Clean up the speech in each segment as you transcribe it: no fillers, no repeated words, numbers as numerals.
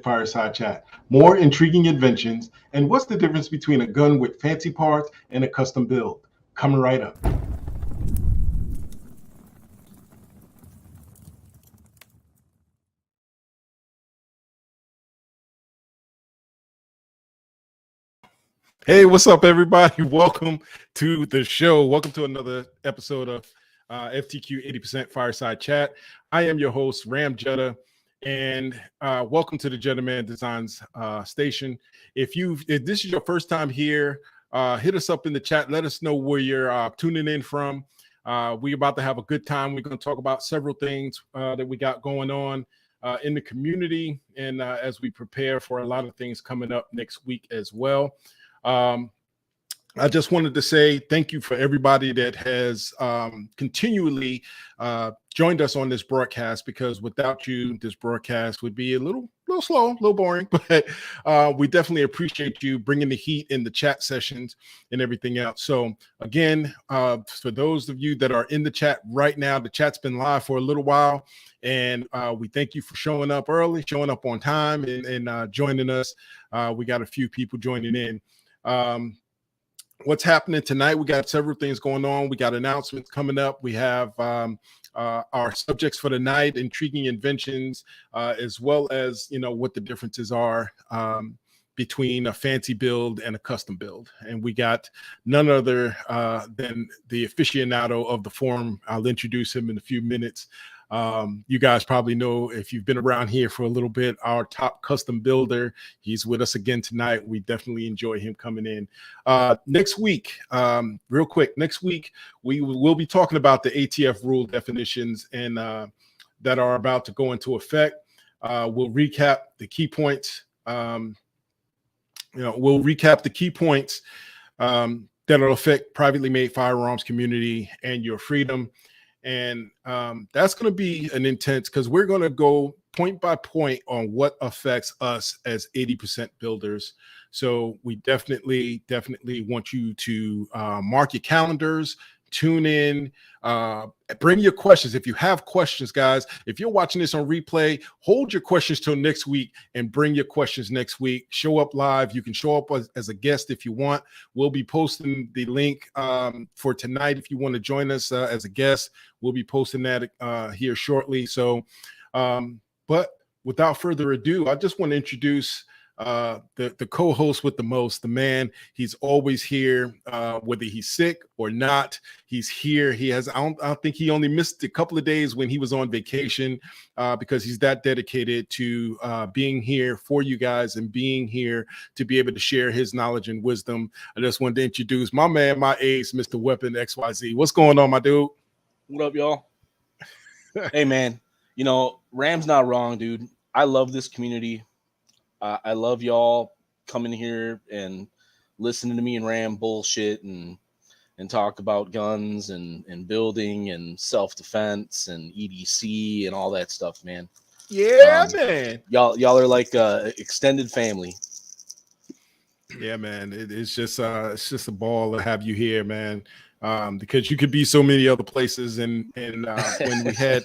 Fireside Chat. More intriguing inventions, and what's the difference between a gun with fancy parts and a custom build? Coming right up. Hey, what's up, everybody? Welcome to the show. Welcome to another episode of FTQ80 Fireside Chat. I am your host, RAMjetta, and welcome to the JettaMan Designs station. If this is your first time here, hit us up in the chat. Let us know where you're tuning in from. We're about to have a good time. We're going to talk about several things that we got going on in the community, and as we prepare for a lot of things coming up next week as well. I just wanted to say thank you for everybody that has continually joined us on this broadcast, because without you, this broadcast would be a little slow, a little boring, but we definitely appreciate you bringing the heat in the chat sessions and everything else. So again, for those of you that are in the chat right now, the chat's been live for a little while, and we thank you for showing up early, showing up on time, and joining us. We got a few people joining in. What's happening tonight? We got several things going on. We got announcements coming up. We have our subjects for the night, intriguing inventions, as well as what the differences are between a fancy build and a custom build. And we got none other than the aficionado of the forum. I'll introduce him in a few minutes. You guys probably know, if you've been around here for a little bit, our top custom builder. He's with us again tonight. We definitely enjoy him coming in. Next week, real quick, next week we will be talking about the ATF rule definitions and that are about to go into effect. We'll recap the key points. We'll recap the key points that'll affect privately made firearms community and your freedom. And that's going to be an intense, because we're going to go point by point on what affects us as 80% builders. So we definitely want you to mark your calendars, tune in, bring your questions. If you have questions, guys, if you're watching this on replay, hold your questions till next week and bring your questions next week. Show up live. You can show up as a guest if you want. We'll be posting the link for tonight. If you want to join us as a guest, we'll be posting that here shortly. So, but without further ado, I just want to introduce the co-host with the most, the man. He's always here, whether he's sick or not. He's here. He has, I don't think he only missed a couple of days when he was on vacation, because he's that dedicated to being here for you guys and being here to be able to share his knowledge and wisdom. I just wanted to introduce my man, my ace, Mr. Weapon XYZ. What's going on, my dude? What up, y'all? Hey, man, Ram's not wrong, dude. I love this community. I love y'all coming here and listening to me and Ram bullshit and talk about guns and building and self-defense and EDC and all that stuff, man. Yeah, man. Y'all are like extended family. Yeah, man. It's just a ball to have you here, man. Because you could be so many other places, and when we had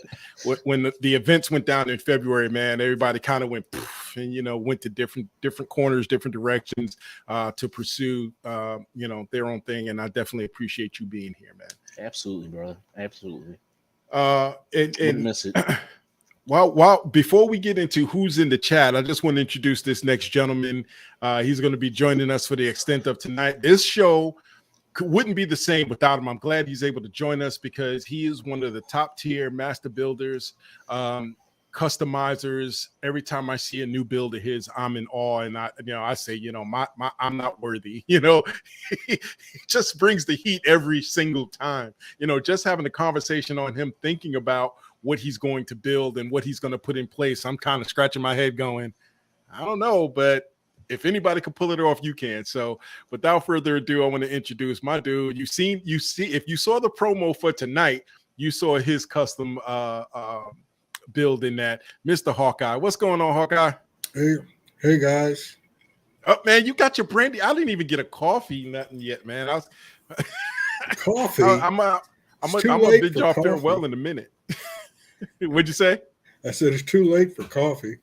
when the events went down in February, man, everybody kind of went poof, and went to different corners, different directions to pursue their own thing. And I definitely appreciate you being here, man. Absolutely, brother. Absolutely. And miss it. Well, before we get into who's in the chat, I just want to introduce this next gentleman. He's going to be joining us for the extent of tonight. This show wouldn't be the same without him. I'm glad he's able to join us, because he is one of the top tier master builders, customizers. Every time I see a new build of his, I'm in awe, and I say, I'm not worthy. He just brings the heat every single time. Just having a conversation on him, thinking about what he's going to build and what he's going to put in place, I'm kind of scratching my head going, I don't know, but if anybody can pull it off, you can. So without further ado, I want to introduce my dude. If you saw the promo for tonight, you saw his custom build in that. Mr. Hawkeye. What's going on, Hawkeye? Hey guys. Oh, man, you got your brandy. I didn't even get a coffee, nothing yet, man. Coffee? I'm gonna bid y'all farewell in a minute. What'd you say? I said it's too late for coffee.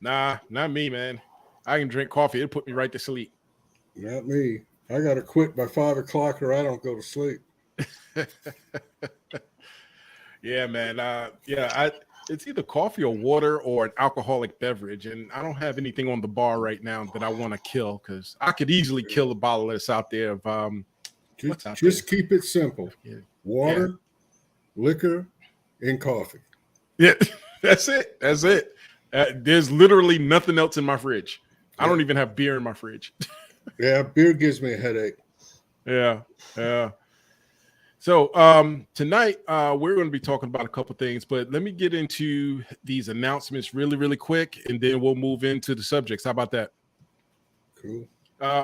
Nah, not me, man. I can drink coffee. It'll put me right to sleep. Not me. I got to quit by 5 o'clock or I don't go to sleep. Yeah, man. It's either coffee or water or an alcoholic beverage, and I don't have anything on the bar right now that I want to kill because I could easily kill a bottle that's out there of Just keep it simple. Yeah. Water, liquor, and coffee. Yeah, that's it. That's it. There's literally nothing else in my fridge. I don't even have beer in my fridge. Yeah, beer gives me a headache. Yeah. So tonight we're going to be talking about a couple things, but let me get into these announcements really, really quick, and then we'll move into the subjects. How about that? Cool.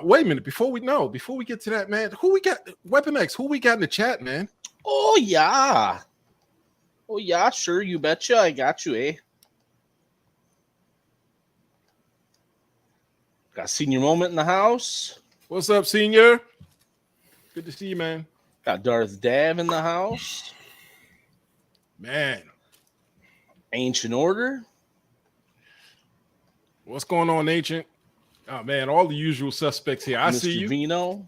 Wait a minute. Before we get to that, man, who we got? Weapon X, who we got in the chat, man? Oh yeah, sure, you betcha. I got you, eh? Got Senior Moment in the house. What's up, Senior? Good to see you, man. Got Darth Dav in the house. Man. Ancient Order. What's going on, Ancient? Oh, man, all the usual suspects here. I Mr. see you. Vino.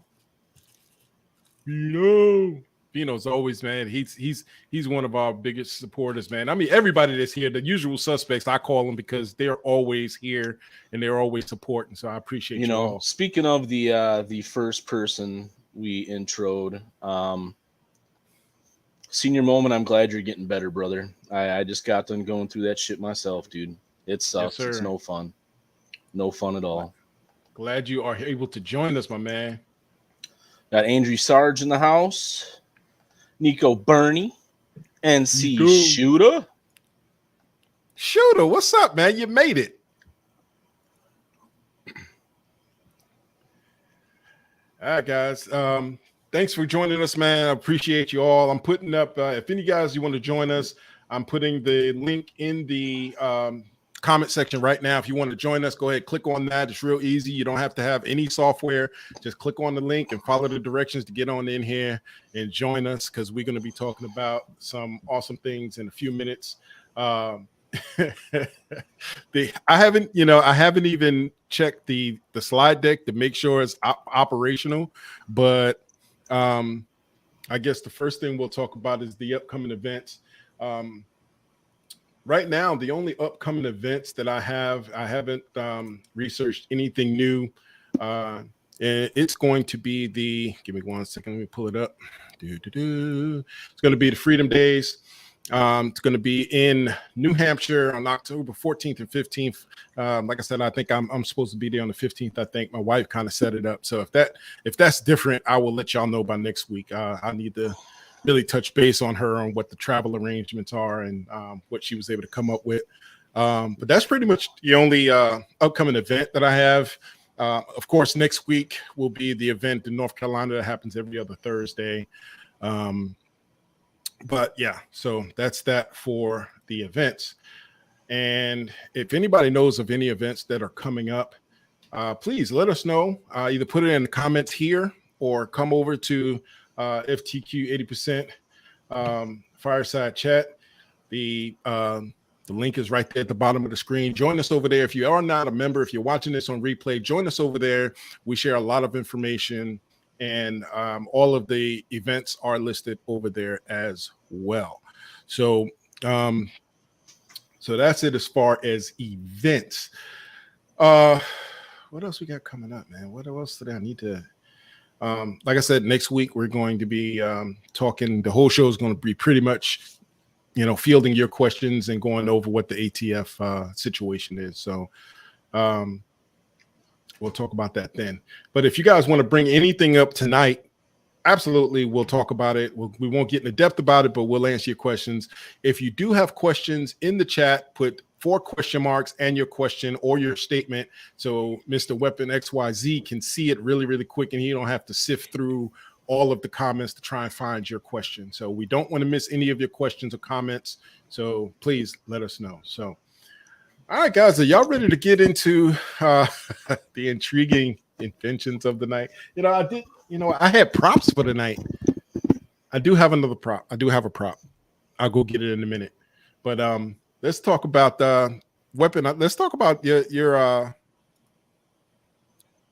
Vino's always, man. He's one of our biggest supporters, man. I mean, everybody that's here, the usual suspects, I call them because they're always here and they're always supporting. So I appreciate you all. Speaking of the first person we introed, Senior Moment, I'm glad you're getting better, brother. I just got done going through that shit myself, dude. It sucks. Yes, it's no fun. No fun at all. Glad you are able to join us, my man. Got Andrew Sarge in the house. Nico Burney. NC Nico. Shooter, what's up, man? You made it. All right, guys. Thanks for joining us, man. I appreciate you all. I'm putting up, if any guys you want to join us, I'm putting the link in the comment section right now. If you want to join us, go ahead, click on that. It's real easy. You don't have to have any software. Just click on the link and follow the directions to get on in here and join us, because we're going to be talking about some awesome things in a few minutes. I haven't even checked the slide deck to make sure it's operational, but I guess the first thing we'll talk about is the upcoming events. Right now, the only upcoming events that I haven't researched anything new. And it's going to be give me 1 second, let me pull it up. It's going to be the Freedom Days. It's going to be in New Hampshire on October 14th and 15th. Like I said, I think I'm supposed to be there on the 15th. I think my wife kind of set it up. So if that's different, I will let y'all know by next week. I need to really touch base on her on what the travel arrangements are and what she was able to come up with. But that's pretty much the only upcoming event that I have. Of course, next week will be the event in North Carolina that happens every other Thursday. But yeah, so that's that for the events. And if anybody knows of any events that are coming up, please let us know. Either put it in the comments here or come over to FTQ80 Fireside Chat. The link is right there at the bottom of the screen. Join us over there. If you are not a member, if you're watching this on replay, join us over there. We share a lot of information, and all of the events are listed over there as well. So that's it as far as events. What else we got coming up, man? What else did I need to like I said, next week we're going to be talking. The whole show is going to be pretty much, fielding your questions and going over what the ATF situation is. So we'll talk about that then. But if you guys want to bring anything up tonight, absolutely, we'll talk about it. We won't get into depth about it, but we'll answer your questions. If you do have questions in the chat, put 4 question marks and your question or your statement, so Mr. Weapon XYZ can see it really, really quick, and he don't have to sift through all of the comments to try and find your question. So we don't want to miss any of your questions or comments. So please let us know. So, all right, guys, are y'all ready to get into the intriguing inventions of the night? I had props for the night. I do have another prop. I do have a prop. I'll go get it in a minute. But let's talk about weapon. Let's talk about your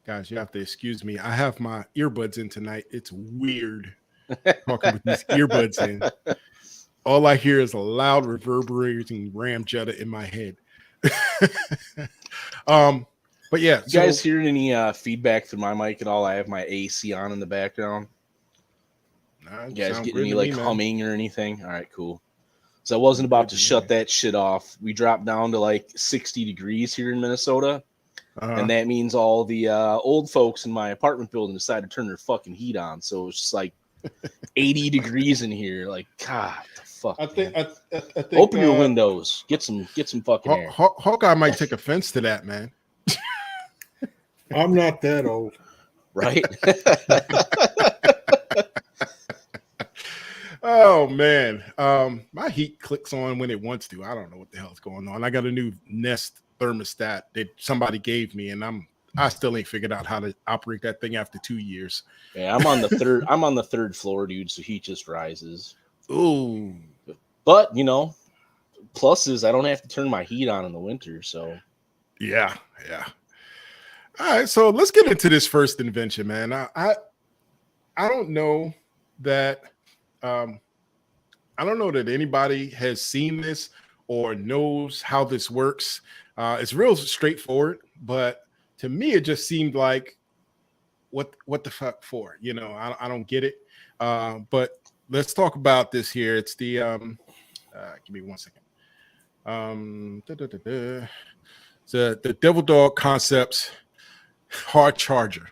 guys. You have to excuse me. I have my earbuds in tonight. It's weird talking with these earbuds in. All I hear is a loud reverberating RAMjetta in my head. But yeah, you guys hear any feedback through my mic at all? I have my AC on in the background. You guys getting any like humming or anything? All right, cool. So I wasn't about to shut that shit off. We dropped down to like 60 degrees here in Minnesota. And that means all the old folks in my apartment building decided to turn their fucking heat on. So it's just like 80 degrees in here. Like, God, the fuck. I think open your windows. Get some fucking air. Hawkeye might take offense to that, man. I'm not that old. Right? Oh man. My heat clicks on when it wants to. I don't know what the hell's going on. I got a new Nest thermostat that somebody gave me, and I still ain't figured out how to operate that thing after 2 years. Yeah, I'm on the third floor, dude, so heat just rises. Ooh. But plus is I don't have to turn my heat on in the winter, so yeah. All right, so let's get into this first invention, man. I don't know that anybody has seen this or knows how this works. It's real straightforward, but to me, it just seemed like what the fuck for? I don't get it. But let's talk about this here. It's the give me 1 second. The Devil Dog Concepts hard charger.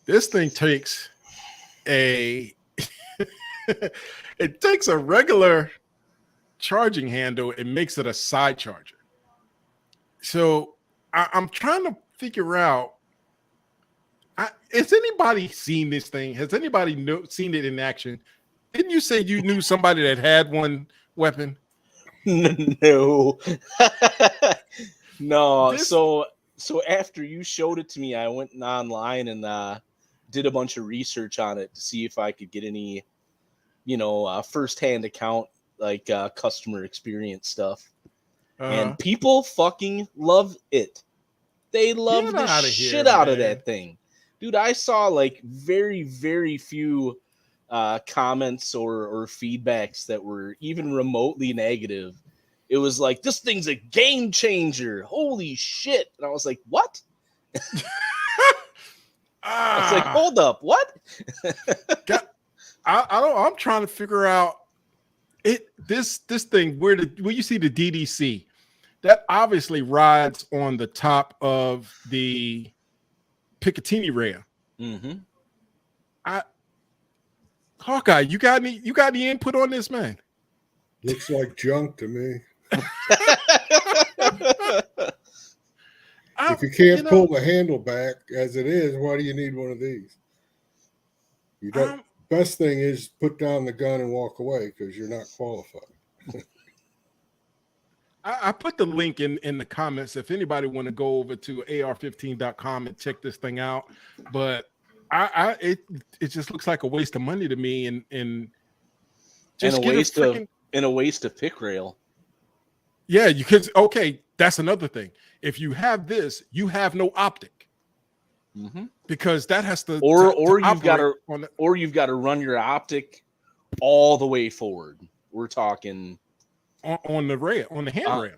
This thing takes it takes a regular charging handle and makes it a side charger. So I'm trying to figure out, has anybody seen this thing? Has anybody seen it in action? Didn't you say you knew somebody that had one weapon? No. No. So after you showed it to me, I went online and did a bunch of research on it to see if I could get any, firsthand account, like customer experience stuff. And people fucking love it. They love the shit out of that thing. Dude, I saw like very, very few comments or feedbacks that were even remotely negative. It was like, this thing's a game changer. Holy shit. And I was like, what? I was like, hold up, what? I'm trying to figure out this thing, where you see the DDC, that obviously rides on the top of the Picatinny rail. Mm-hmm. Hawkeye, you got any input on this, man? Looks like junk to me. If you can't pull the handle back as it is, why do you need one of these? You don't. Best thing is put down the gun and walk away because you're not qualified. I put the link in the comments if anybody want to go over to ar15.com and check this thing out. But it just looks like a waste of money to me, and a waste of pick rail. Yeah, you could. Okay, that's another thing. If you have this, you have no optic, because that has to you've got to run your optic all the way forward. We're talking on the rail, on the handrail.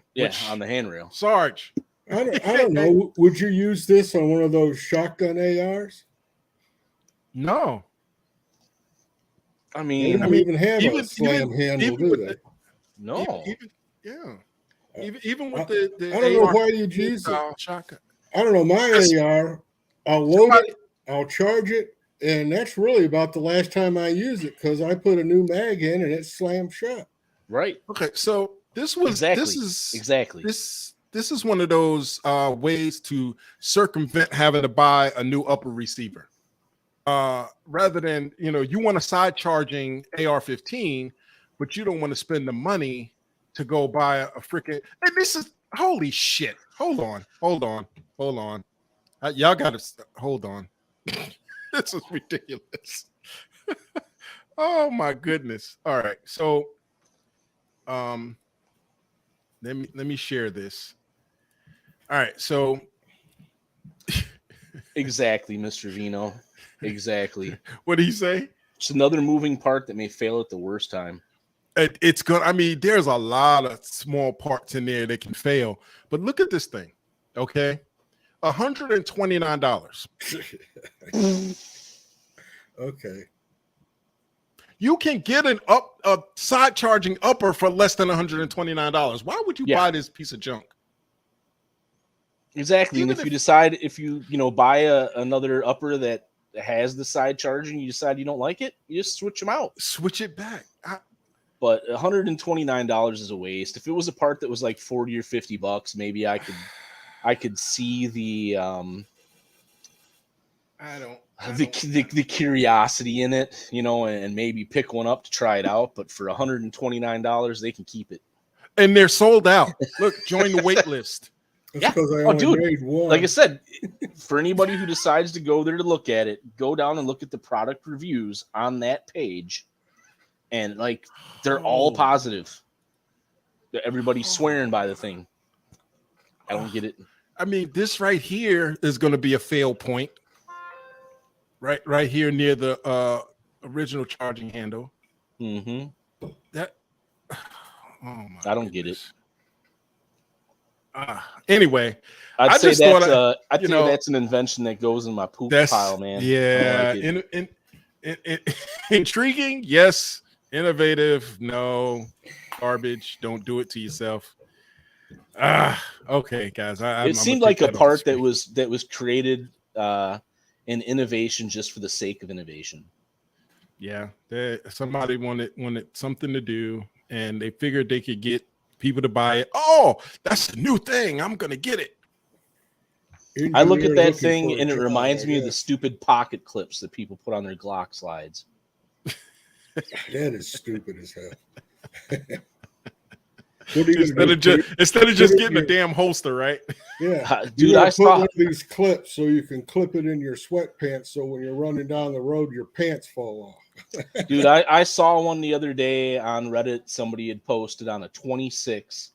On the handrail. Sarge, I don't know. Would you use this on one of those shotgun ARs? No. I mean, they don't even have a slam handle, do they? No. Even with the I don't know why you'd use it. Shotgun. I don't know. My AR, I'll load it, I'll charge it, and that's really about the last time I use it because I put a new mag in and it slammed shut. Right. Okay. So this is one of those ways to circumvent having to buy a new upper receiver. Rather than, you want a side charging AR-15, but you don't want to spend the money to go buy a freaking. And this is holy shit. Hold on. Y'all got to hold on. This is ridiculous. Oh my goodness. All right. So, let me share this. All right, so exactly, Mr. Vino. Exactly. What did he say? It's another moving part that may fail at the worst time. It's gonna. I mean, there's a lot of small parts in there that can fail. But look at this thing. Okay, $129. Okay. You can get a side charging upper for less than $129. Why would you buy this piece of junk? Exactly. Even and if you decide, if you buy another upper that has the side charging, you decide you don't like it, you just switch them out. Switch it back. But $129 is a waste. If it was a part that was like $40 or $50, maybe I could see the the curiosity in it, and maybe pick one up to try it out. But for $129, they can keep it. And they're sold out. Look, join the wait list. That's because I only made one. Like I said, for anybody who decides to go there to look at it, go down and look at the product reviews on that page. And like they're all positive. Everybody's swearing by the thing. I don't get it. I mean, this right here is going to be a fail point. Right here near the original charging handle. Mm-hmm. That. Oh my! I don't get it. Anyway, I'd say that's an invention that goes in my poop pile, man. Yeah, intriguing, yes. Innovative, no. Garbage. Don't do it to yourself. Okay, guys. It seemed like a part that was created an innovation just for the sake of innovation. Yeah, somebody wanted something to do, and they figured they could get people to buy it. Oh, that's a new thing. I'm gonna get it. I look at that thing and it reminds me of the stupid pocket clips that people put on their Glock slides. That is stupid as hell. Instead of just getting a damn holster, right? Yeah, dude, I saw one of these clips so you can clip it in your sweatpants. So when you're running down the road, your pants fall off. Dude, I saw one the other day on Reddit. Somebody had posted on a 26.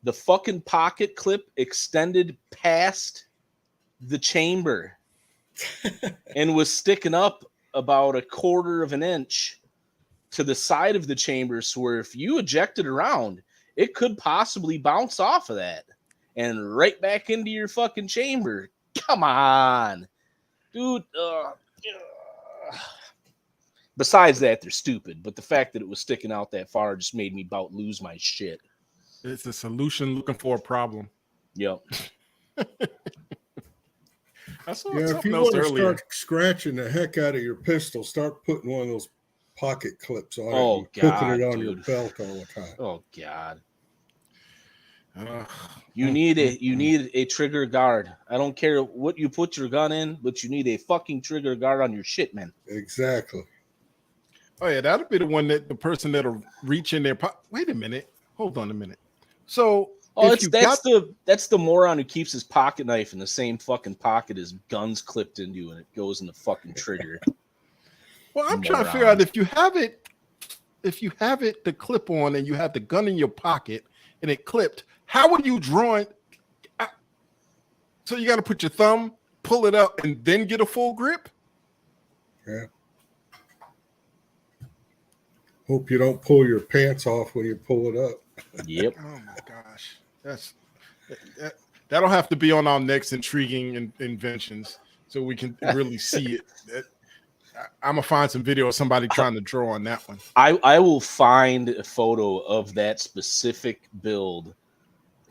The fucking pocket clip extended past the chamber and was sticking up about 1/4 of an inch to the side of the chamber. So where if you ejected around, it could possibly bounce off of that and right back into your fucking chamber. Come on, dude. Besides that, they're stupid. But the fact that it was sticking out that far just made me about lose my shit. It's a solution looking for a problem. Yep. I saw if you want to start scratching the heck out of your pistol, start putting one of those pocket clips on it. Putting it on your belt all the time. Oh God. You need a trigger guard. I don't care what you put your gun in, but you need a fucking trigger guard on your shit, man. Exactly. Oh yeah, that'll be the one that the person that'll reach in their pocket. Wait a minute. Hold on a minute. So that's the moron who keeps his pocket knife in the same fucking pocket his gun's clipped into, and it goes in the fucking trigger. Well, I'm trying to figure out if you have it the clip on and you have the gun in your pocket and it clipped, how would you draw it? So you got to put your thumb, pull it up, and then get a full grip? Yeah. Hope you don't pull your pants off when you pull it up. Yep. Oh my gosh. That'll have to be on our next intriguing inventions so we can really see it. I'm gonna find some video of somebody trying to draw on that one. I will find a photo of that specific build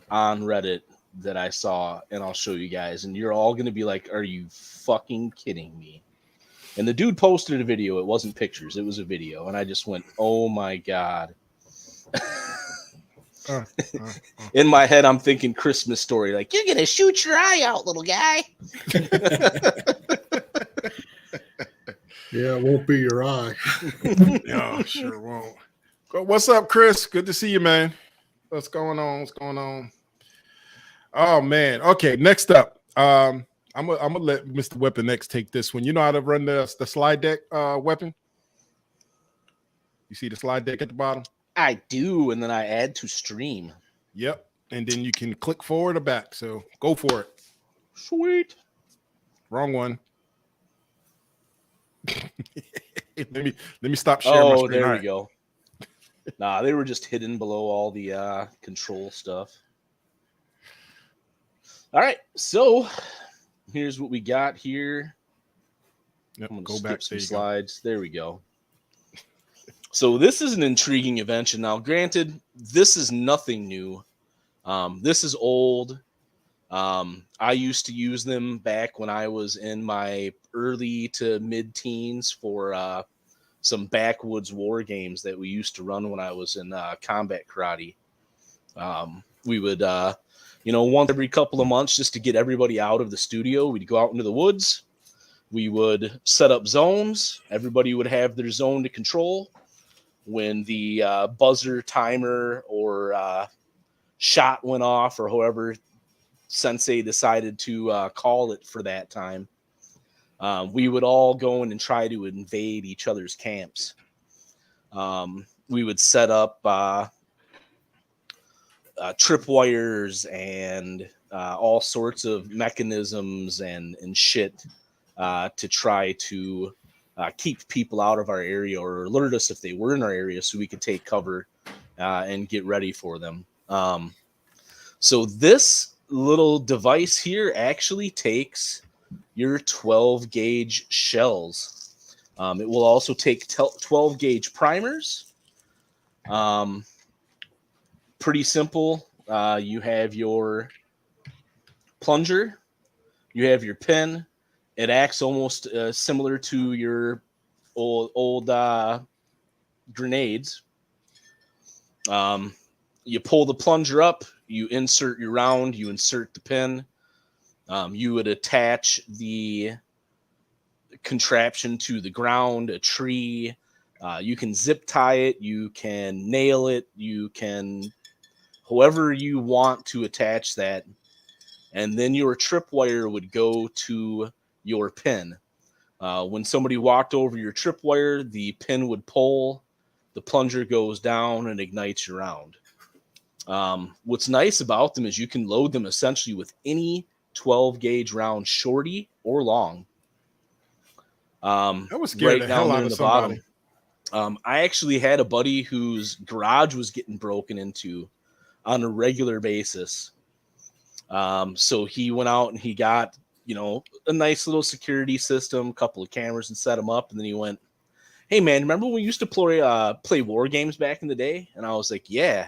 on Reddit that I saw, and I'll show you guys, and you're all gonna be like, "Are you fucking kidding me?" And the dude posted a video. It wasn't pictures; it was a video, and I just went, "Oh my God." In my head, I'm thinking Christmas Story, like, "You're gonna shoot your eye out, little guy." Yeah, it won't be your eye. No, sure won't. What's up, Chris? Good to see you, man. What's going on? Oh man. Okay, next up. I'm gonna let Mr. Weapon X take this one. You know how to run the slide deck weapon? You see the slide deck at the bottom? I do, and then I add to stream. Yep. and then you can click forward or back. So go for it. Sweet. Wrong one. let me stop sharing my screen. There we go. Nah, they were just hidden below all the control stuff. All right, so here's what we got here. Yep, I'm gonna go skip back. some slides. There we go. So this is an intriguing invention. Now, granted, this is nothing new. This is old. I used to use them back when I was in my early to mid-teens for some backwoods war games that we used to run when I was in combat karate. We would, once every couple of months, just to get everybody out of the studio, we'd go out into the woods. We would set up zones. Everybody would have their zone to control. When the buzzer timer or shot went off, or however Sensei decided to call it for that time, we would all go in and try to invade each other's camps. We would set up tripwires and all sorts of mechanisms and shit to try to keep people out of our area, or alert us if they were in our area so we could take cover and get ready for them. So this little device here actually takes your 12 gauge shells. It will also take 12 gauge primers. Pretty simple. You have your plunger, you have your pin. It acts almost similar to your old grenades. You pull the plunger up, you insert your round, you insert the pin. You would attach the contraption to the ground, a tree. You can zip tie it, you can nail it, you can however you want to attach that. And then your tripwire would go to your pin. When somebody walked over your tripwire, the pin would pull, the plunger goes down and ignites your round. What's nice about them is you can load them essentially with any 12 gauge round, shorty or long. That was scared the hell out of somebody. I actually had a buddy whose garage was getting broken into on a regular basis. So he went out and he got, a nice little security system, a couple of cameras, and set them up. And then he went, "Hey man, remember when we used to play war games back in the day?" And I was like, "Yeah."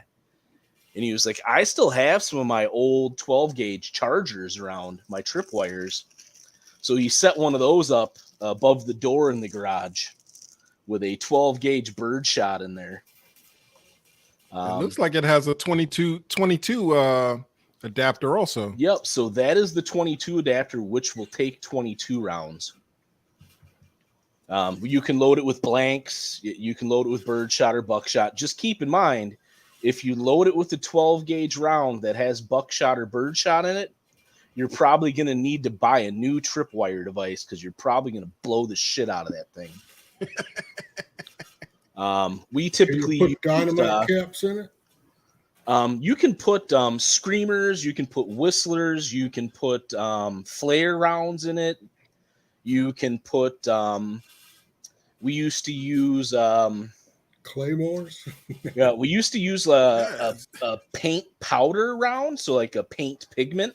And he was like, "I still have some of my old 12 gauge chargers around, my tripwires." So he set one of those up above the door in the garage with a 12 gauge bird shot in there. It looks like it has a 22 adapter also. Yep. So that is the 22 adapter, which will take 22 rounds. You can load it with blanks. You can load it with birdshot or buckshot. Just keep in mind, if you load it with the 12 gauge round that has buckshot or birdshot in it, you're probably going to need to buy a new tripwire device because you're probably going to blow the shit out of that thing. We typically put dynamite caps in it. You can put screamers, you can put whistlers, you can put flare rounds in it. You can put. We used to use claymores. Yeah, we used to use a paint powder round, so like a paint pigment.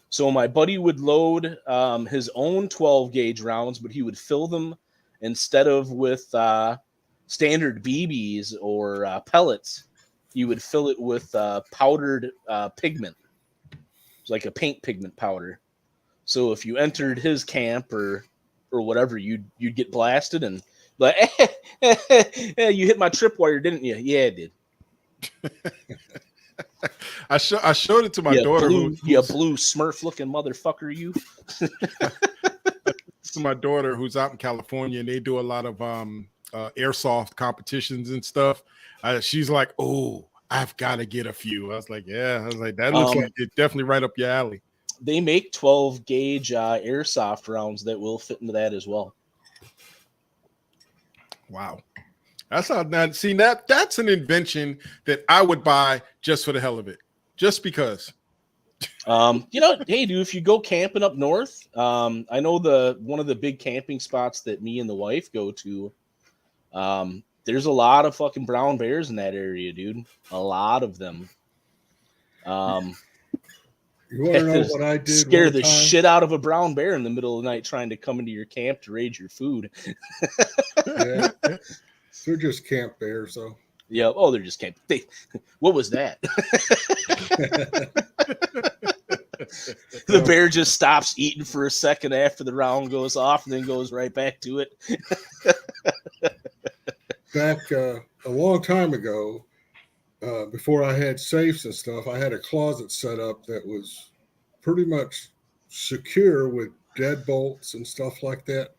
So my buddy would load his own 12 gauge rounds, but he would fill them instead of with standard BBs or pellets. You would fill it with powdered pigment. It's like a paint pigment powder. So if you entered his camp or whatever, you'd get blasted and like, you hit my tripwire, didn't you? Yeah, I did. I showed it to my daughter. Blue Smurf looking motherfucker, you. To my daughter who's out in California, and they do a lot of airsoft competitions and stuff. She's like, "Oh, I've got to get a few." I was like, "Yeah." I was like, "That looks like it's definitely right up your alley." They make 12 gauge airsoft rounds that will fit into that as well. Wow. That's an invention that I would buy just for the hell of it. Just because. Hey, dude, if you go camping up north, I know one of the big camping spots that me and the wife go to. There's a lot of fucking brown bears in that area, dude. A lot of them. You want to know what I did? Scare the shit out of a brown bear in the middle of the night trying to come into your camp to raid your food. Yeah, they're just camp bears, though. Yeah. Oh, they're just camp. What was that? The bear just stops eating for a second after the round goes off, and then goes right back to it. Back a long time ago, before I had safes and stuff, I had a closet set up that was pretty much secure with deadbolts and stuff like that.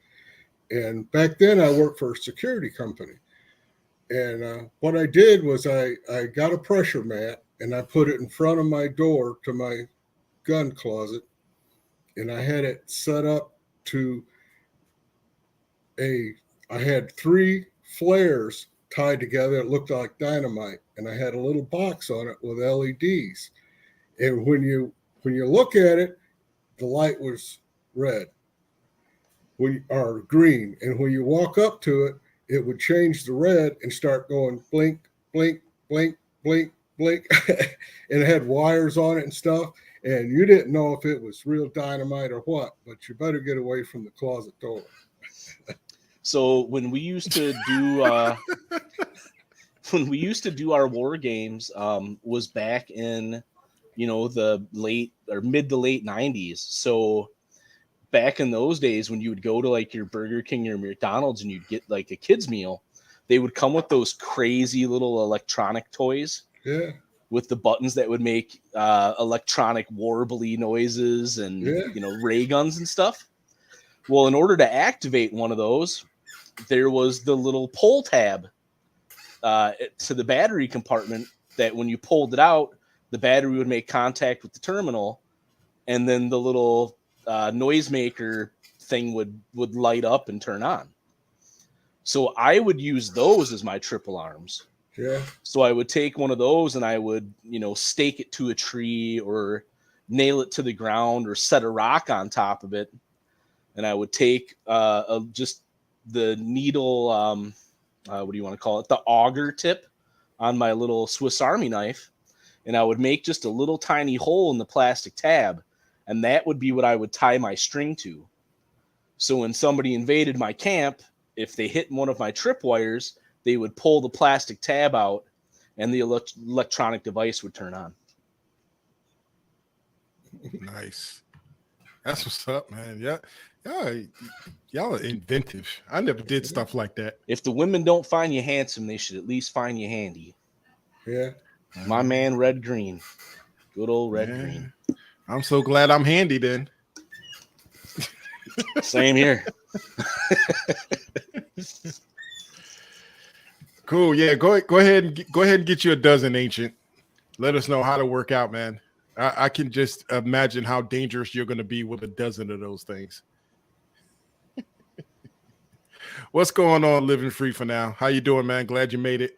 And back then I worked for a security company. And what I did was I got a pressure mat and I put it in front of my door to my gun closet. And I had it set up to I had 3 flares tied together. It looked like dynamite. And I had a little box on it with LEDs. And when you look at it, the light was red or green. And when you walk up to it, it would change the red and start going blink, blink, blink, blink, blink. And it had wires on it and stuff. And you didn't know if it was real dynamite or what, but you better get away from the closet door. So when we used to do our war games, was back in, the late or mid to late 90s. So back in those days, when you would go to like your Burger King or McDonald's and you'd get like a kid's meal, they would come with those crazy little electronic toys. Yeah. With the buttons that would make electronic warbly noises and, ray guns and stuff. Well, in order to activate one of those, there was the little pull tab to the battery compartment that when you pulled it out, the battery would make contact with the terminal, and then the little noisemaker thing would light up and turn on. So I would use those as my triple arms. Yeah. So I would take one of those and I would, stake it to a tree or nail it to the ground or set a rock on top of it. And I would take just the needle, what do you want to call it? The auger tip on my little Swiss Army knife. And I would make just a little tiny hole in the plastic tab. And that would be what I would tie my string to. So when somebody invaded my camp, if they hit one of my tripwires, they would pull the plastic tab out and the electronic device would turn on. Nice. That's what's up, man. Yeah. Y'all are inventive. I never did stuff like that. If the women don't find you handsome, they should at least find you handy. Yeah. My man, Red Green. Good old Red Green. I'm so glad I'm handy then. Same here. Cool. Yeah. Go ahead and get you a dozen, Ancient. Let us know how to work out, man. I can just imagine how dangerous you're going to be with a dozen of those things. What's going on, Living Free for now? How you doing, man? Glad you made it.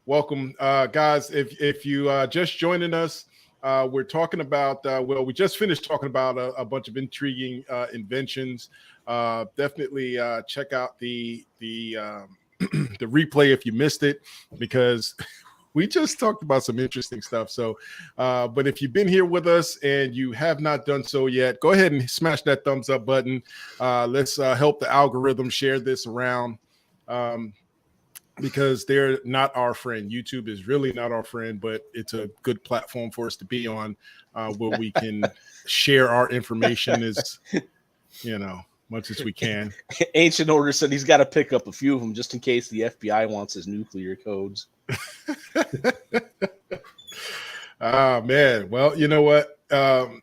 Welcome, guys. If you just joining us, we're talking about we just finished talking about a bunch of intriguing inventions. Definitely check out the the replay if you missed it, because we just talked about some interesting stuff. So, but if you've been here with us and you have not done so yet, go ahead and smash that thumbs up button. Let's help the algorithm share this around, because they're not our friend. YouTube is really not our friend, but it's a good platform for us to be on, where we can share our information as, much as we can. Ancient Order said he's got to pick up a few of them just in case the FBI wants his nuclear codes. Man. Well, you know what? I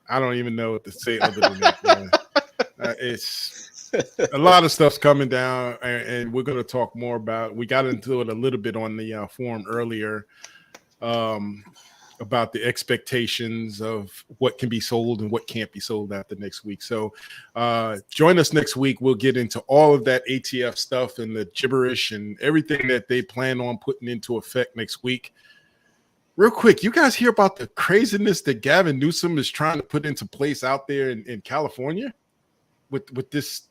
don't even know what to say other than that. It's a lot of stuff's coming down, and we're going to talk more about. We got into it a little bit on the forum earlier, about the expectations of what can be sold and what can't be sold after next week. So join us next week. We'll get into all of that ATF stuff and the gibberish and everything that they plan on putting into effect next week. real quick, you guys hear about the craziness that Gavin Newsom is trying to put into place out there in California with this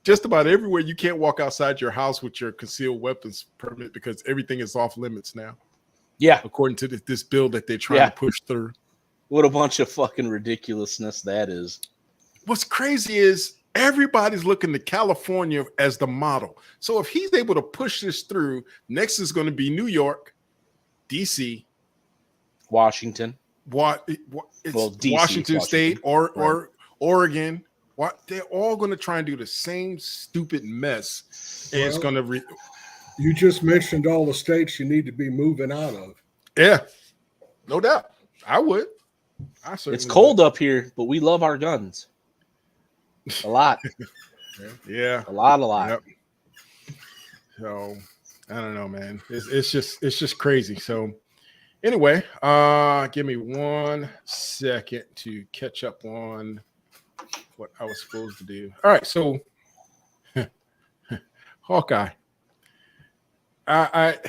just about everywhere you can't walk outside your house with your concealed weapons permit because everything is off limits now. Yeah, according to this bill that they're trying to push through. What a bunch of fucking ridiculousness that is. What's crazy is everybody's looking to California as the model. So if he's able to push this through, next is going to be New York, DC, Washington. DC, Washington State or Oregon. They're all going to try and do the same stupid mess. And it's going to you just mentioned all the states you need to be moving out of. Yeah, no doubt. I would. It's cold up here, but we love our guns. A lot. Yeah. A lot. Yep. So I don't know, man. It's just crazy. So anyway, give me 1 second to catch up on what I was supposed to do. All right, so Hawkeye. I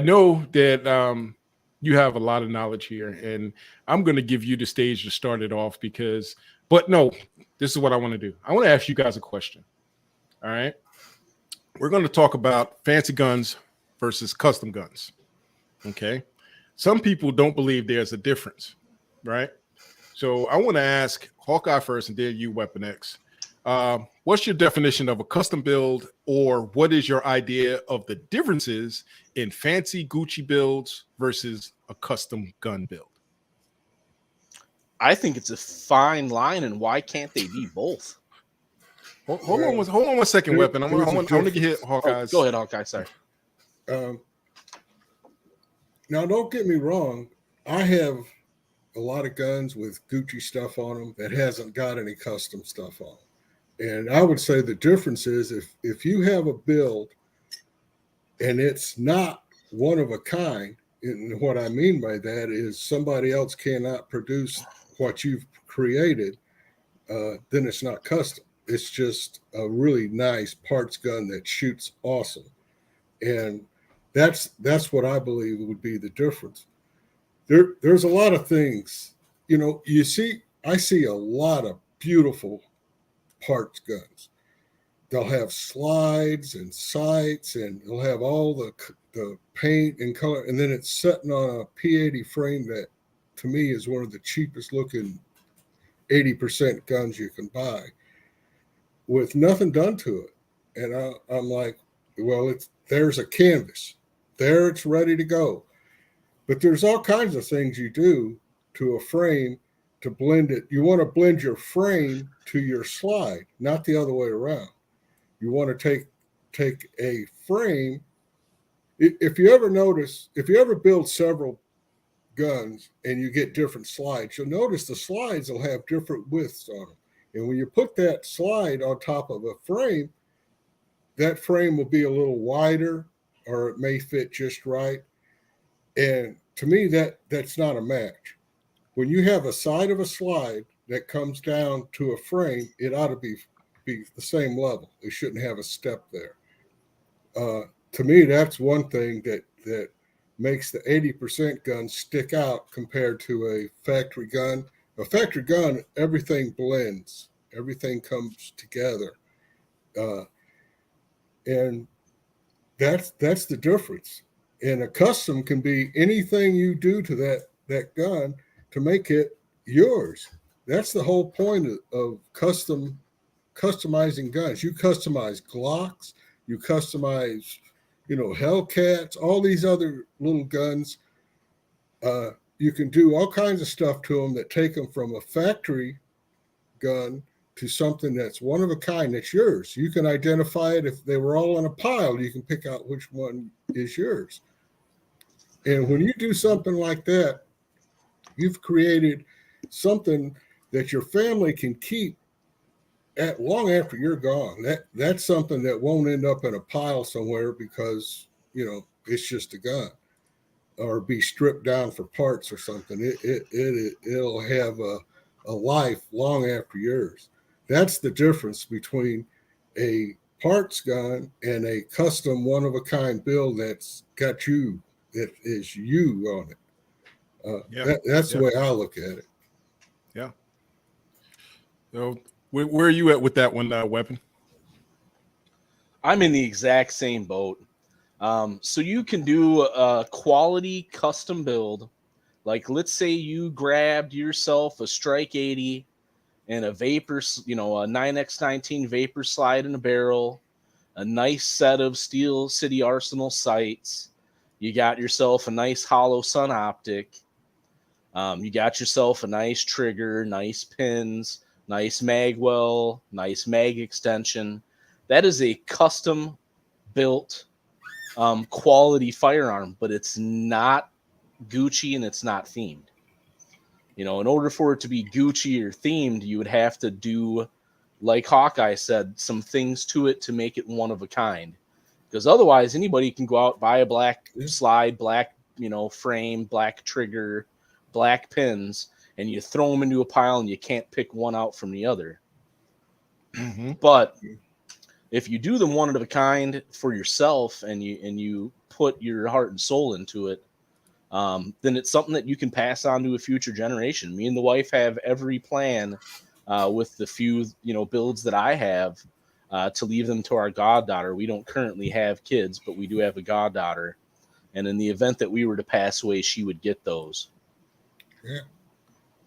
know that you have a lot of knowledge here, and I'm going to give you the stage to start it off but no, this is what I want to do. I want to ask you guys a question. All right. We're going to talk about fancy guns versus custom guns. Okay. Some people don't believe there's a difference, right? So I want to ask Hawkeye first and then you, Weapon X. What's your definition of a custom build, or what is your idea of the differences in fancy Gucci builds versus a custom gun build? I think it's a fine line, and why can't they be both? Hold on 1 second, Weapon. I want to get Hawkeye's. Go ahead, Hawkeye. Sorry. Now, don't get me wrong. I have a lot of guns with Gucci stuff on them that hasn't got any custom stuff on them. And I would say the difference is if you have a build and it's not one of a kind, and what I mean by that is somebody else cannot produce what you've created, then it's not custom. It's just a really nice parts gun that shoots awesome. And that's what I believe would be the difference. There's a lot of things, I see a lot of beautiful parts guns. They'll have slides and sights, and they'll have all the paint and color, and then it's sitting on a P80 frame that to me is one of the cheapest looking 80% guns you can buy with nothing done to it. And I'm like, well, there's a canvas there, it's ready to go. But there's all kinds of things you do to a frame to blend it. You want to blend your frame to your slide, not the other way around. You want to take a frame. If you ever build several guns and you get different slides, you'll notice the slides will have different widths on them. And when you put that slide on top of a frame, that frame will be a little wider, or it may fit just right. And to me, that's not a match. When you have a side of a slide that comes down to a frame, it ought to be the same level. It shouldn't have a step there. To me, that's one thing that makes the 80% gun stick out compared to a factory gun. A factory gun, everything blends, everything comes together, and that's the difference. And a custom can be anything you do to that gun to make it yours. That's the whole point of customizing guns. You customize Glocks, you customize, Hellcats, all these other little guns. You can do all kinds of stuff to them that take them from a factory gun to something that's one of a kind, that's yours. You can identify it. If they were all in a pile, you can pick out which one is yours. And when you do something like that, you've created something that your family can keep long after you're gone. That's something that won't end up in a pile somewhere because, it's just a gun, or be stripped down for parts or something. It'll have a life long after yours. That's the difference between a parts gun and a custom one-of-a-kind build that's got you, that is you on it. That's the way I look at it. Yeah. So where are you at with that one, Weapon? I'm in the exact same boat. So you can do a quality custom build. Like, let's say you grabbed yourself a Strike 80 and a Vapor, a 9x19 Vapor slide in a barrel, a nice set of Steel City Arsenal sights. You got yourself a nice hollow sun optic. You got yourself a nice trigger, nice pins, nice mag well, nice mag extension. That is a custom built quality firearm, but it's not Gucci and it's not themed. In order for it to be Gucci or themed, you would have to do, like Hawkeye said, some things to it to make it one of a kind. Because otherwise, anybody can go out, buy a black slide, black, frame, black trigger, black pins, and you throw them into a pile and you can't pick one out from the other. Mm-hmm. But if you do them one of a kind for yourself and you put your heart and soul into it, then it's something that you can pass on to a future generation. Me and the wife have every plan with the few builds that I have to leave them to our goddaughter. We don't currently have kids, but we do have a goddaughter, and in the event that we were to pass away, she would get those.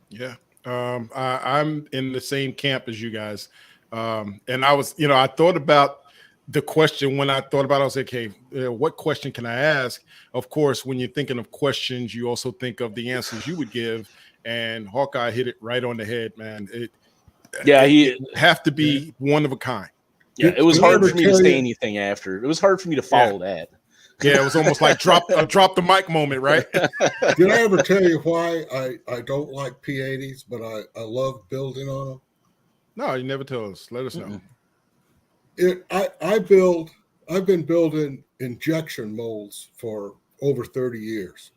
Yeah. I'm in the same camp as you guys. And I was, I thought about the question when I thought about it. I was like, hey, what question can I ask? Of course, when you're thinking of questions, you also think of the answers you would give. And Hawkeye hit it right on the head, man. It have to be one of a kind. Yeah, it was hard for me to say anything after. It was hard for me to follow that. Yeah, it was almost like drop the mic moment, right? Did I ever tell you why I don't like P80s, but I love building on them? No, you never tell us. Let us know. I've been building injection molds for over 30 years.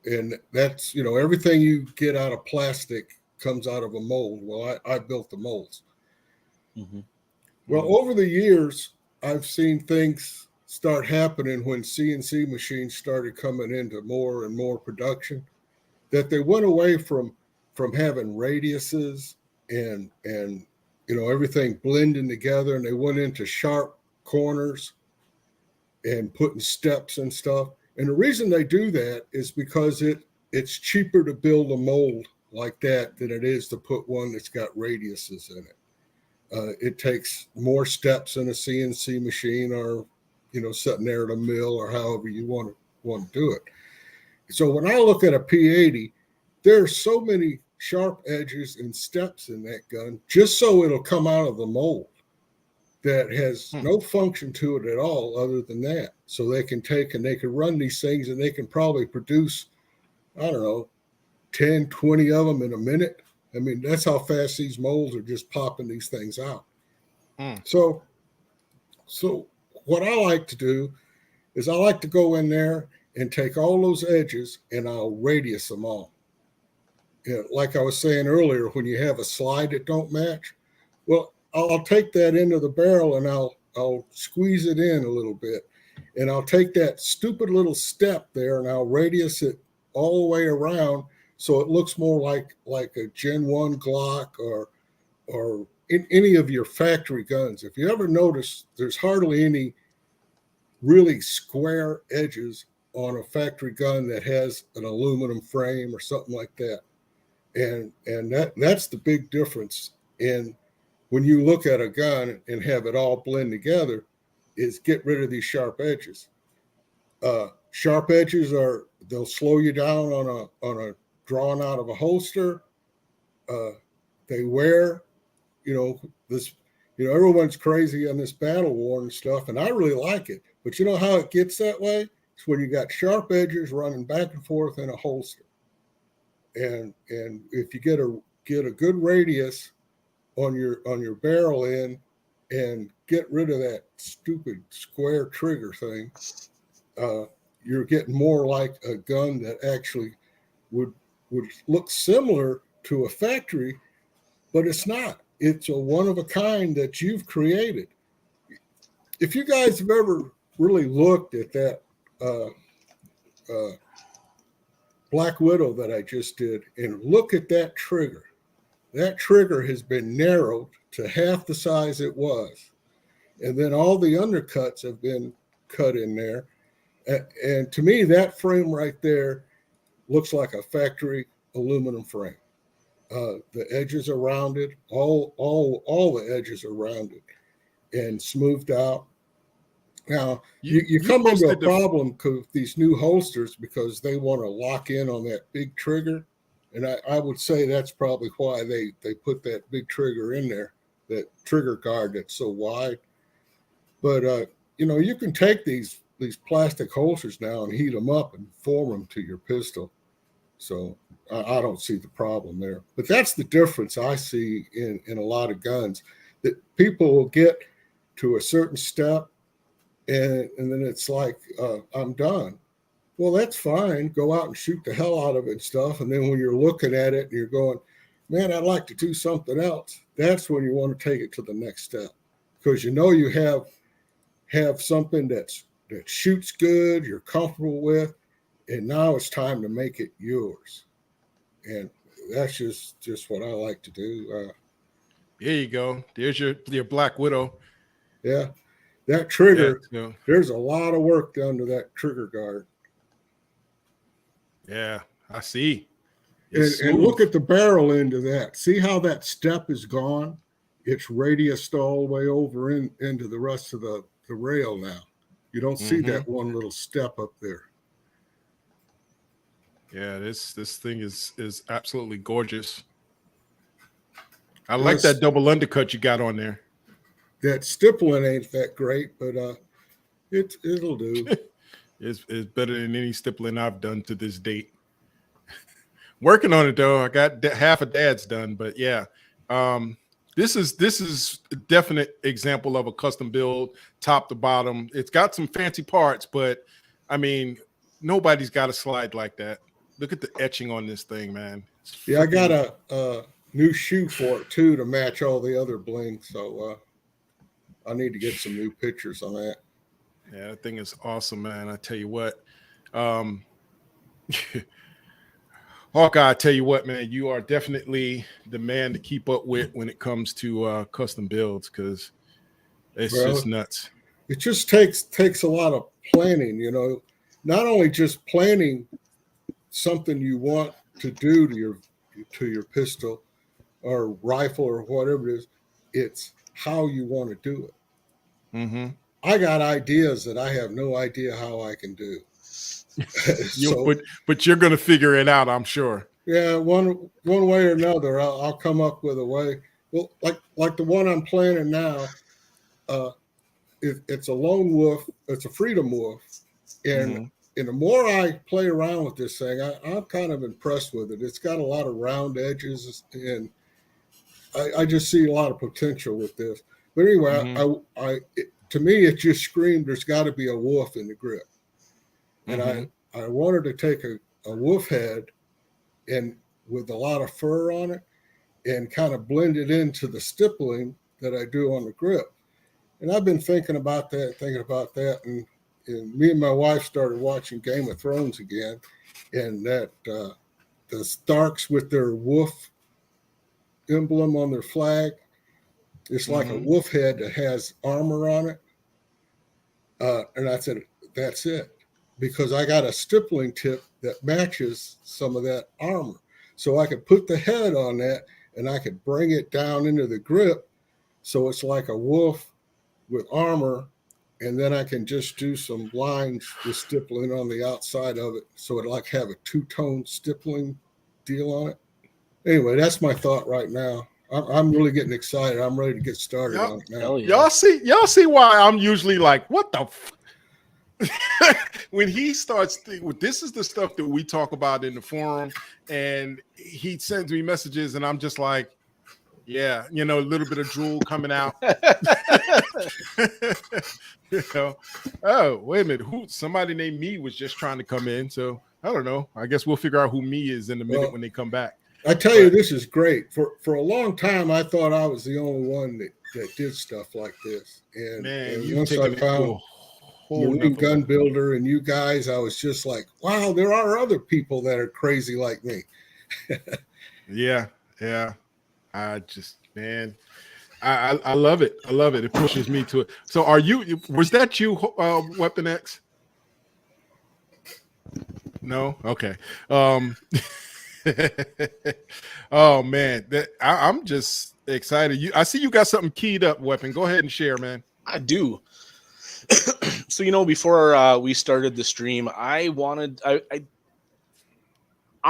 And that's, everything you get out of plastic comes out of a mold. Well, I built the molds. Mm-hmm. Well, over the years, I've seen things start happening when CNC machines started coming into more and more production, that they went away from having radiuses and everything blending together, and they went into sharp corners and putting steps and stuff. And the reason they do that is because it's cheaper to build a mold like that than it is to put one that's got radiuses in it. It takes more steps in a CNC machine, or sitting there at a mill, or however you want to do it. So when I look at a P80, there's so many sharp edges and steps in that gun just so it'll come out of the mold, that has no function to it at all other than that. So they can take and they can run these things, and they can probably produce, 10, 20 of them in a minute. I mean, that's how fast these molds are just popping these things out. So what I like to do is I like to go in there and take all those edges and I'll radius them all. Like I was saying earlier, when you have a slide that don't match, well, I'll take that into the barrel and I'll squeeze it in a little bit, and I'll take that stupid little step there and I'll radius it all the way around so it looks more like a Gen 1 Glock or in any of your factory guns. If you ever notice, there's hardly any really square edges on a factory gun that has an aluminum frame or something like that. And that's the big difference in when you look at a gun and have it all blend together, is get rid of these sharp edges. Sharp edges they'll slow you down on a drawn out of a holster. They wear, everyone's crazy on this battle worn stuff, and I really like it. But you know how it gets that way? It's when you got sharp edges running back and forth in a holster. And if you get a good radius on your barrel end and get rid of that stupid square trigger thing, you're getting more like a gun that actually would look similar to a factory, but it's not. It's a one of a kind that you've created. if you guys have ever really looked at that Black Widow that I just did, and look at that trigger has been narrowed to half the size it was. And then all the undercuts have been cut in there. And to me, that frame right there looks like a factory aluminum frame. The edges are rounded, all the edges are rounded and smoothed out. Now, you come into a problem with these new holsters because they want to lock in on that big trigger. And I would say that's probably why they put that big trigger in there, that trigger guard that's so wide. But, you can take these plastic holsters now and heat them up and form them to your pistol. So I don't see the problem there. But that's the difference I see in a lot of guns, that people will get to a certain step and then it's like, I'm done. Well, that's fine. Go out and shoot the hell out of it and stuff. And then when you're looking at it and you're going, man, I'd like to do something else, that's when you want to take it to the next step. Because you have something that shoots good, you're comfortable with, and now it's time to make it yours. And that's just what I like to do. There you go. There's your Black Widow. Yeah. That trigger, there's a lot of work done to that trigger guard. Yeah, I see. And look at the barrel end of that. See how that step is gone? It's radiused all the way over into the rest of the rail now. You don't see that one little step up there. Yeah, this thing is absolutely gorgeous. I like that double undercut you got on there. That stippling ain't that great, but it'll do. It's better than any stippling I've done to this date. Working on it though. I got half of Dad's done, but yeah. This is a definite example of a custom build, top to bottom. It's got some fancy parts, but I mean, nobody's got a slide like that. Look at the etching on this thing, man. Yeah, I got a new shoe for it too to match all the other bling. So I need to get some new pictures on that. Yeah, that thing is awesome, man. I tell you what. Hawkeye, I tell you what, man, you are definitely the man to keep up with when it comes to custom builds, because it's just nuts. It just takes a lot of planning, not only just planning something you want to do to your pistol or rifle or whatever it is, it's how you want to do it. Mm-hmm. I got ideas that I have no idea how I can do. But you're going to figure it out, I'm sure. Yeah, one way or another, I'll come up with a way. Well, like the one I'm planning now, it's a lone wolf. It's a freedom wolf, and the more I play around with this thing, I'm kind of impressed with it. It's got a lot of round edges, and I just see a lot of potential with this. But anyway, to me, it just screamed there's got to be a wolf in the grip. And I wanted to take a wolf head and with a lot of fur on it and kind of blend it into the stippling that I do on the grip. And I've been thinking about that. And me and my wife started watching Game of Thrones again. And that the Starks with their wolf emblem on their flag, it's like a wolf head that has armor on it. And I said, that's it. Because I got a stippling tip that matches some of that armor. So I could put the head on that and I could bring it down into the grip. So it's like a wolf with armor. And then I can just do some lines with stippling on the outside of it. So it'd like have a two-tone stippling deal on it. Anyway, that's my thought right now. I'm really getting excited. I'm ready to get started on it now. Y'all see why I'm usually like, what the when he starts this is the stuff that we talk about in the forum, and he sends me messages and I'm just like, yeah, a little bit of drool coming out. Oh, wait a minute, somebody named Me was just trying to come in, so I don't know. I guess we'll figure out who Me is in a minute when they come back. I tell you, this is great. For a long time, I thought I was the only one that did stuff like this. And, Man, and once I found Marine Gun Builder and you guys, I was just like, wow, there are other people that are crazy like me. Yeah. I just, man, I love it. I love it. It pushes me to it. So was that you, Weapon X? No? Okay. Oh man, I'm just excited. I see you got something keyed up, Weapon. Go ahead and share, man. I do. So, before we started the stream, I'm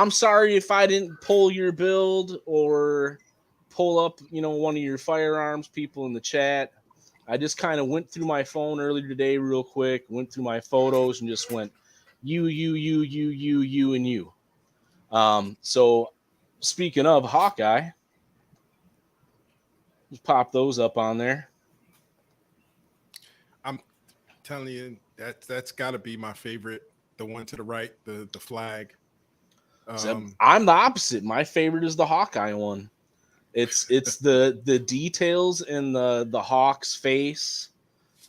sorry if I didn't pull your build or pull up, one of your firearms people in the chat. I just kind of went through my phone earlier today real quick, went through my photos and just went you, and you. So speaking of Hawkeye, just pop those up on there. I'm telling you, that's got to be my favorite. The one to the right, the flag. I'm the opposite. My favorite is the Hawkeye one. It's the details in the Hawk's face,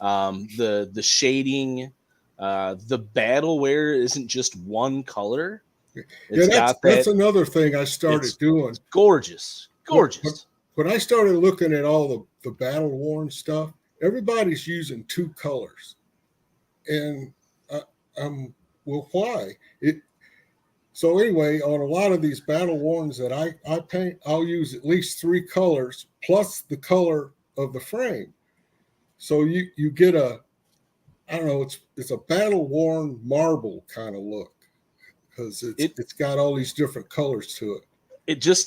the shading, the battle wear isn't just one color. That's another thing I started doing. Gorgeous. When I started looking at all the battle worn stuff, everybody's using two colors, and well, why? So anyway, on a lot of these battle worns that I paint, I'll use at least three colors plus the color of the frame. So you get it's a battle worn marble kind of look because it's got all these different colors to it.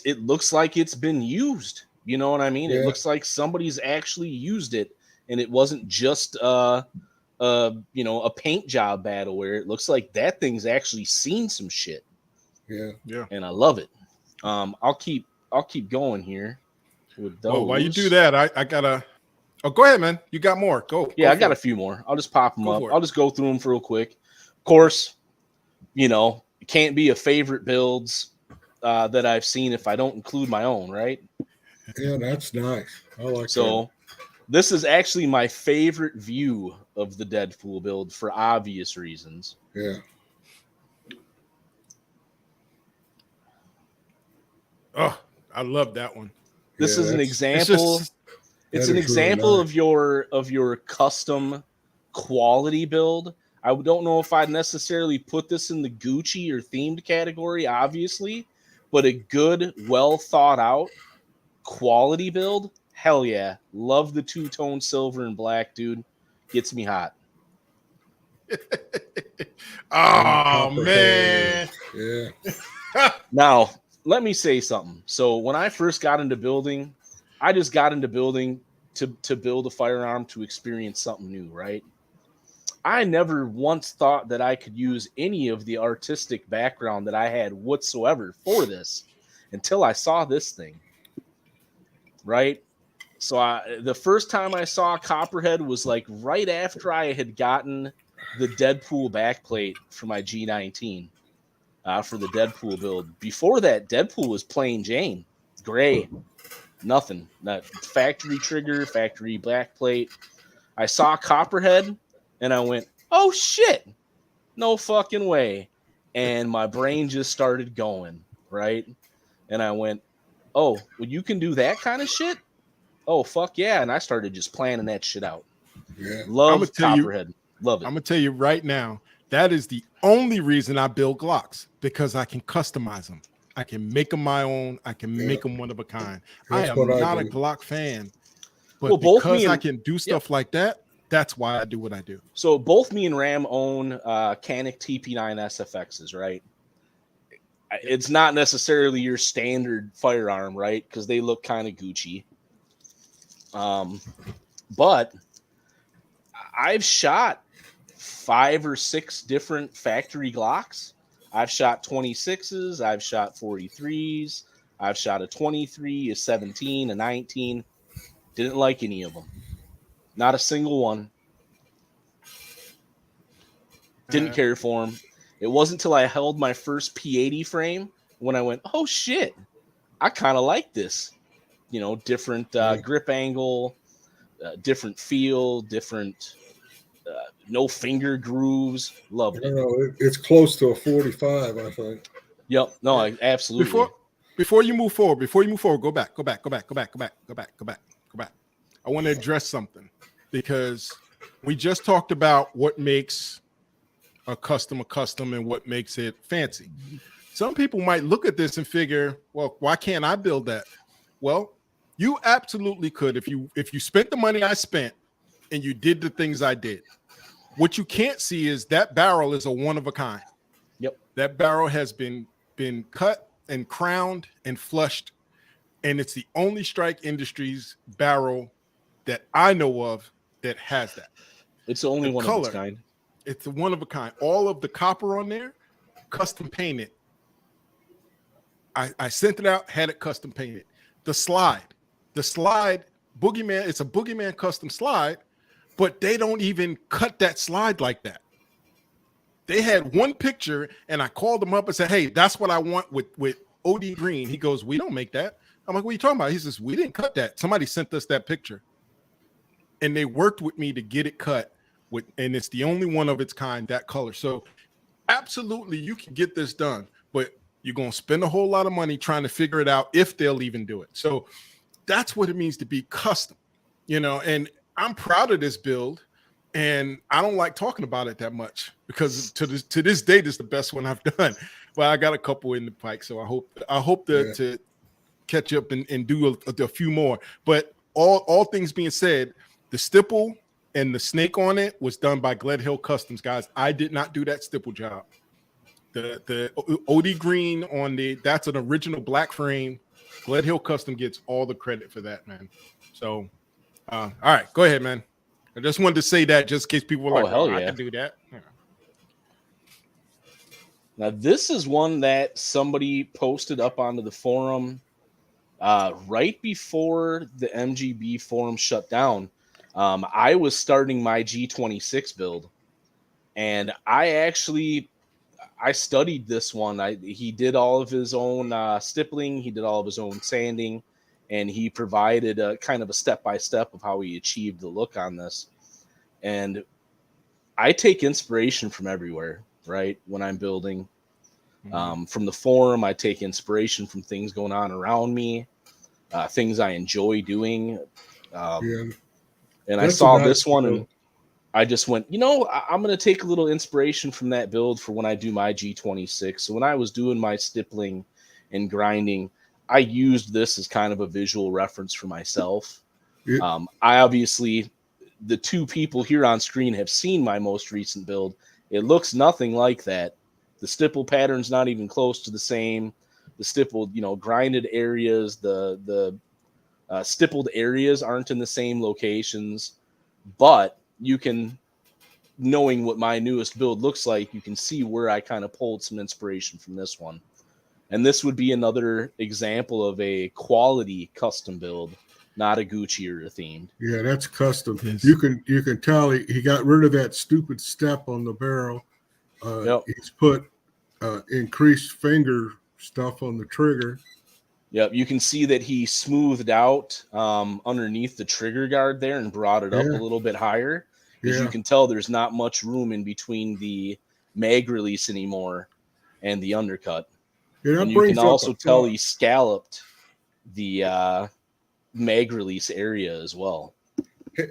It looks like it's been used. You know what I mean? Yeah. It looks like somebody's actually used it, and it wasn't just a paint job battle where it looks like that thing's actually seen some shit. Yeah. And I love it. I'll keep going here with those. Well, while you do that, I gotta. Oh, go ahead, man. You got more. Go. Yeah, I got a few more. I'll just pop them up. I'll just go through them real quick. Of course, it can't be a favorite builds that I've seen if I don't include my own, right? Yeah, that's nice. I like so. This is actually my favorite view of the Deadpool build for obvious reasons. Yeah. Oh, I love that one. This is an example. It's an example of your custom quality build. I don't know if I'd necessarily put this in the Gucci or themed category, obviously, but a good, well thought out quality build. Hell yeah. Love the two-tone silver and black, dude. Gets me hot. Oh, man. Yeah. Now, let me say something. So when I first got into building, I just got into building to build a firearm to experience something new, right? I never once thought that I could use any of the artistic background that I had whatsoever for this until I saw this thing, right? So the first time I saw Copperhead was like right after I had gotten the Deadpool backplate for my G19 for the Deadpool build. Before that, Deadpool was plain Jane, gray, nothing. That factory trigger, factory backplate. I saw Copperhead and I went, oh shit, no fucking way. And my brain just started going, right? And I went, oh, well, you can do that kind of shit? Oh, fuck yeah. And I started just planning that shit out. Yeah. Love Copperhead. Love it. I'm going to tell you right now, that is the only reason I build Glocks, because I can customize them. I can make them my own. I can make them one of a kind. I am not a Glock fan, but because I can do stuff like that, that's why I do what I do. So both me and Ram own Canik TP9 SFXs, right? It's not necessarily your standard firearm, right? Because they look kind of Gucci. But I've shot 5 or 6 different factory Glocks. I've shot 26s. I've shot 43s. I've shot a 23, a 17, a 19. Didn't like any of them. Not a single one. Didn't care for them. It wasn't until I held my first P80 frame when I went, oh shit, I kind of like this. Different grip angle, different feel, different no finger grooves. Loved it. It's close to a 45, I think. Yep. No, absolutely. Before you move forward, go back. I want to address something because we just talked about what makes a custom and what makes it fancy. Some people might look at this and figure, well, why can't I build that? Well, you absolutely could if you spent the money I spent and you did the things I did. What you can't see is that barrel is a one of a kind. Yep. That barrel has been cut and crowned and flushed, and it's the only Strike Industries barrel that I know of that has that. It's the only one of its kind. It's a one of a kind. All of the copper on there, custom painted. I sent it out, had it custom painted. The slide, Boogeyman, it's a Boogeyman custom slide, but they don't even cut that slide like that. They had one picture, and I called them up and said, hey, that's what I want with OD Green. He goes, we don't make that. I'm like, what are you talking about? He says, we didn't cut that. Somebody sent us that picture. And they worked with me to get it cut and it's the only one of its kind, that color. So absolutely, you can get this done, but you're going to spend a whole lot of money trying to figure it out if they'll even do it. So that's what it means to be custom, and I'm proud of this build, and I don't like talking about it that much because to this day, this is the best one I've done. Well, I got a couple in the pike, so I hope to catch up and do a few more. But all things being said, the stipple and the snake on it was done by Gled Hill Customs, guys. I did not do that stipple job. The OD Green that's an original black frame. Gled Hill Custom gets all the credit for that, man. So, all right, go ahead, man. I just wanted to say that just in case people were like, hell yeah. I can do that. Yeah. Now, this is one that somebody posted up onto the forum right before the MGB forum shut down. I was starting my G26 build, and I studied this one. He did all of his own stippling. He did all of his own sanding, and he provided a kind of a step-by-step of how he achieved the look on this. And I take inspiration from everywhere, right? When I'm building, from the forum, I take inspiration from things going on around me, things I enjoy doing. And I saw this one and I just went, I'm going to take a little inspiration from that build for when I do my G26. So when I was doing my stippling and grinding, I used this as kind of a visual reference for myself. Yeah. I obviously, the two people here on screen have seen my most recent build. It looks nothing like that. The stipple pattern's not even close to the same. The stippled, grinded areas, the stippled areas aren't in the same locations, but you can, knowing what my newest build looks like, you can see where I kind of pulled some inspiration from this one. And this would be another example of a quality custom build, not a Gucci or a themed. Yeah, that's custom. Yes. You can tell he got rid of that stupid step on the barrel. Yep. He's put increased finger stuff on the trigger. Yep, you can see that he smoothed out underneath the trigger guard there and brought it up a little bit higher. Because you can tell there's not much room in between the mag release anymore and the undercut. Yeah, and you can also tell he scalloped the mag release area as well.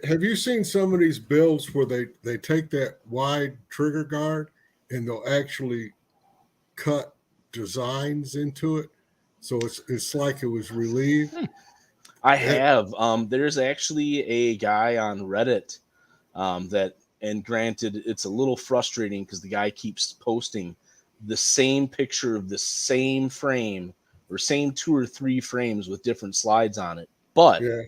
Have you seen some of these builds where they take that wide trigger guard and they'll actually cut designs into it? So it's like it was relieved. I have. There's actually a guy on Reddit and granted, it's a little frustrating because the guy keeps posting the same picture of the same frame or same 2 or 3 frames with different slides on it. But yeah,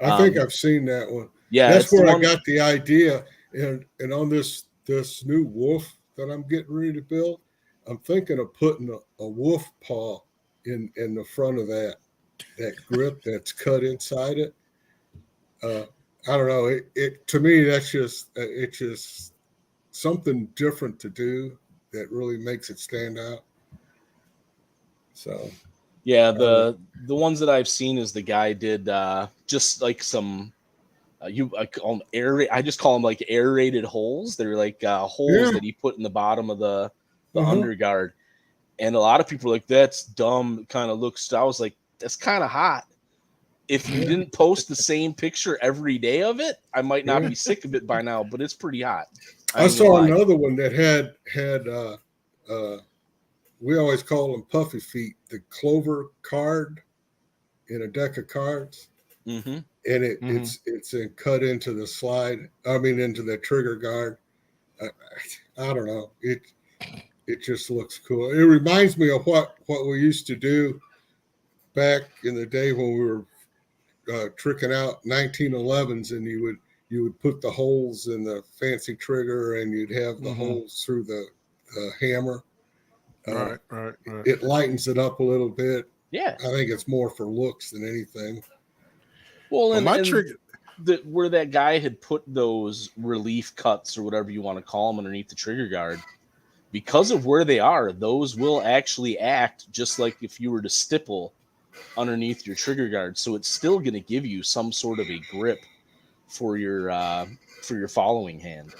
I think I've seen that one. Yeah, that's where I got the idea. And on this new wolf that I'm getting ready to build, I'm thinking of putting a wolf paw in the front of that grip that's cut inside it. I don't know. It to me, it's just something different to do that really makes it stand out. So, yeah, the ones that I've seen is the guy did just like some I call them I just call them like aerated holes. They're like holes that you put in the bottom of the underguard. And a lot of people are like, that's dumb. Kind of looks. I was like, that's kind of hot. If you didn't post the same picture every day of it, I might not be sick of it by now. But it's pretty hot. I saw another one that had we always call them puffy feet, the clover card in a deck of cards. Mm-hmm. And it's cut into the slide. I mean, into the trigger guard. I don't know. It just looks cool. It reminds me of what we used to do back in the day when we were tricking out 1911s, and you would put the holes in the fancy trigger, and you'd have the holes through the hammer. Right. It lightens it up a little bit. Yeah, I think it's more for looks than anything. Well, and trigger, where that guy had put those relief cuts or whatever you want to call them underneath the trigger guard, because of where they are, those will actually act just like if you were to stipple underneath your trigger guard. So it's still going to give you some sort of a grip for your following hand.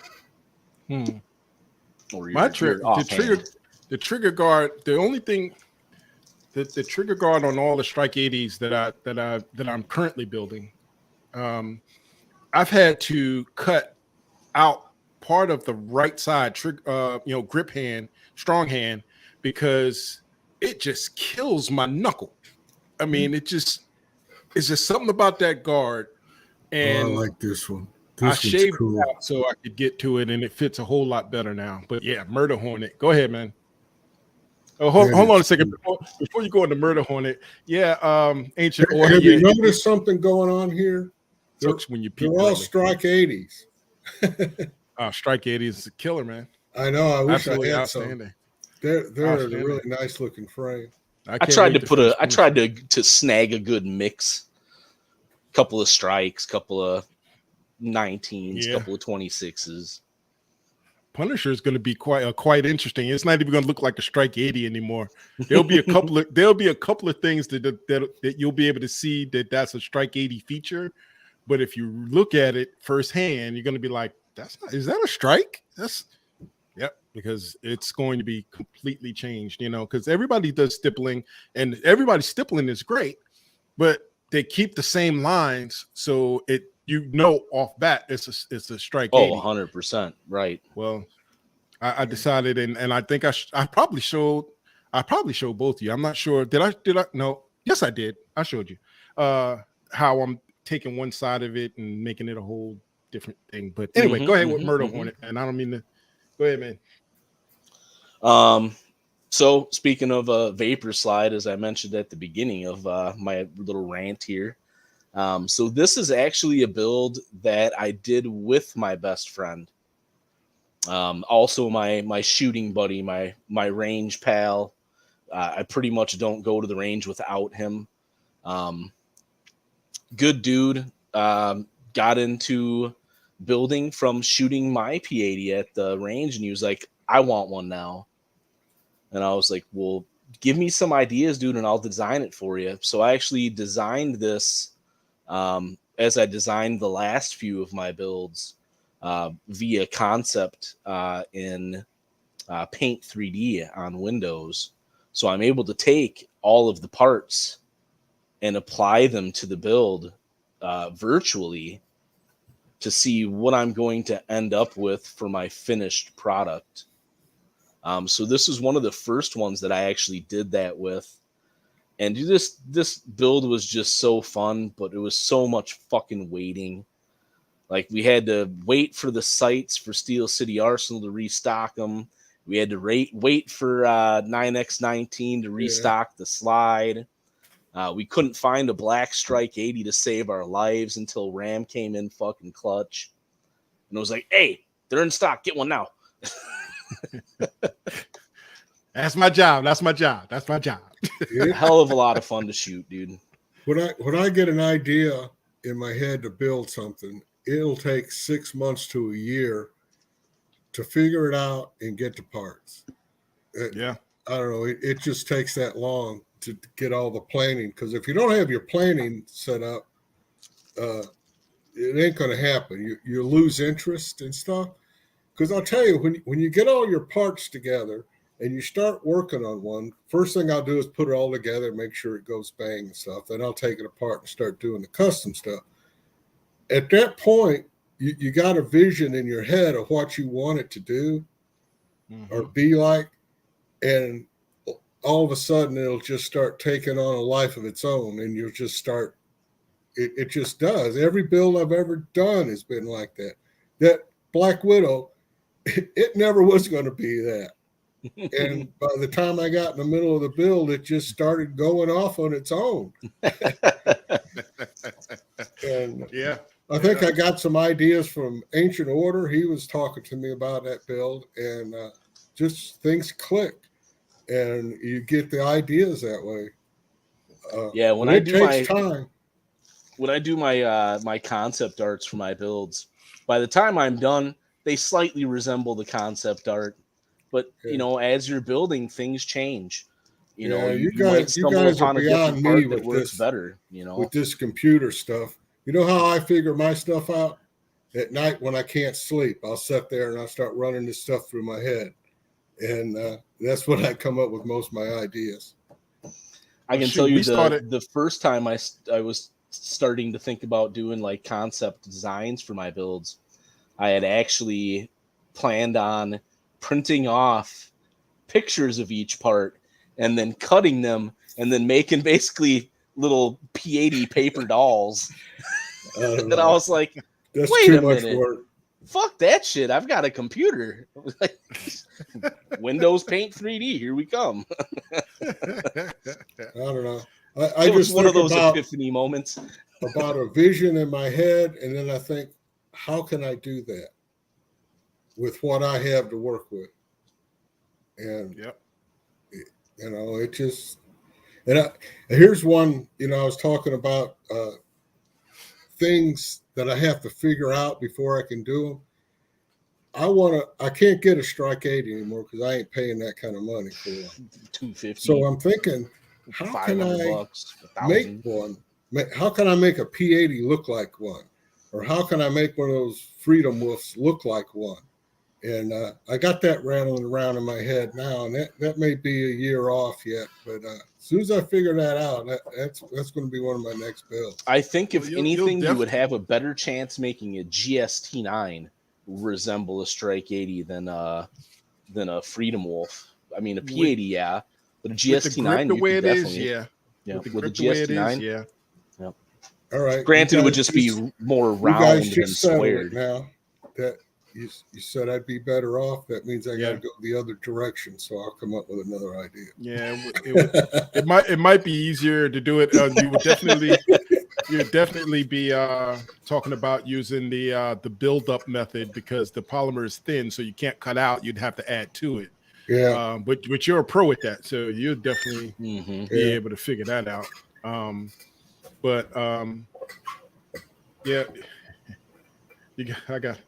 Or your, the trigger guard. The only thing. The trigger guard on all the Strike 80s that I'm currently building, I've had to cut out part of the right side grip hand, strong hand, because it just kills my knuckle. I mean, it's just something about that guard. And I like this one. I shaved it out so I could get to it, and it fits a whole lot better now. But yeah, Murder Hornet. Go ahead, man. Oh, hold on a second before you go into Murder Hornet. Yeah, Ancient Order. Have you noticed something going on here? They're all Strike 80s. Strike 80 is a killer, man. I know. I wish Absolutely I had outstanding. Some. They're a really nice looking frame. I tried to snag a good mix. Couple of strikes, couple of 19s, couple of 26s. Punisher is going to be quite interesting. It's not even going to look like a Strike 80 anymore. There'll be a couple of things that you'll be able to see that's a Strike 80 feature. But if you look at it firsthand, you're going to be like, is that a strike? Because it's going to be completely changed, because everybody does stippling, and everybody's stippling is great, but they keep the same lines. So off bat, it's a Strike 80. 100%. Right. Well, I decided, and I think I probably showed both of you. I'm not sure. Did I? No. Yes, I did. I showed you how I'm taking one side of it and making it a whole different thing. But anyway, go ahead with Murder Hornet. And I don't mean to. Go ahead, man. So speaking of a vapor slide, as I mentioned at the beginning of my little rant here. So this is actually a build that I did with my best friend. Also my shooting buddy, my range pal. I pretty much don't go to the range without him. Good dude. Got into building from shooting my P80 at the range, and he was like, I want one now. And I was like, well, give me some ideas, dude, and I'll design it for you. So I actually designed this as I designed the last few of my builds via concept in Paint 3D on Windows. So I'm able to take all of the parts and apply them to the build virtually to see what I'm going to end up with for my finished product. So this is one of the first ones that I actually did that with. And this build was just so fun, but it was so much fucking waiting. Like, we had to wait for the sites for Steel City Arsenal to restock them. We had to wait for 9x19 to restock the slide. We couldn't find a black Strike 80 to save our lives until Ram came in fucking clutch. And it was like, hey, they're in stock. Get one now. That's my job. Hell of a lot of fun to shoot, dude. When I get an idea in my head to build something, it'll take 6 months to a year to figure it out and get the parts. I don't know. It just takes that long to get all the planning, because if you don't have your planning set up, it ain't going to happen. You lose interest and stuff. Because I'll tell you, when you get all your parts together and you start working on one, first thing I'll do is put it all together, make sure it goes bang and stuff. Then I'll take it apart and start doing the custom stuff. At that point, you got a vision in your head of what you want it to do or be like. And all of a sudden, it'll just start taking on a life of its own. And you'll just start, it just does. Every build I've ever done has been like that. That Black Widow, it never was going to be that. And by the time I got in the middle of the build, it just started going off on its own. And yeah, I think I got some ideas from Ancient Order. He was talking to me about that build, and just things click, and you get the ideas that way. When I do my concept arts for my builds, by the time I'm done, they slightly resemble the concept art. But, as you're building, things change. You might stumble upon a different part that works better, with this computer stuff. You know how I figure my stuff out? At night when I can't sleep, I'll sit there and I'll start running this stuff through my head. And that's when I come up with most of my ideas. I can tell you the first time I was starting to think about doing like concept designs for my builds, I had actually planned on printing off pictures of each part and then cutting them and then making basically little P80 paper dolls. And I was like, wait a minute. Fuck that shit. I've got a computer. Windows Paint 3D. Here we come. I don't know. I it was just one of those epiphany moments. About a vision in my head, and then I think, how can I do that with what I have to work with? And it just, and here's one. I was talking about things that I have to figure out before I can do them. I can't get a Strike 80 anymore because I ain't paying that kind of money for it. $250. So I'm thinking, how can I make one? How can I make a P80 look like one? Or how can I make one of those Freedom Wolves look like one? And I got that rattling around in my head now, and that may be a year off yet. But as soon as I figure that out, that's going to be one of my next builds. I think if anything, you would have a better chance making a GST9 resemble a Strike 80 than a Freedom Wolf. I mean, a P80, but a GST9, the way it is, with the GST9, All right. Granted, it would just be more round than squared. Now that you said I'd be better off, that means I got to go the other direction. So I'll come up with another idea. Yeah, it might be easier to do it. You would definitely be talking about using the build up method because the polymer is thin, so you can't cut out. You'd have to add to it. Yeah. But you're a pro at that, so you'll definitely be able to figure that out. I got.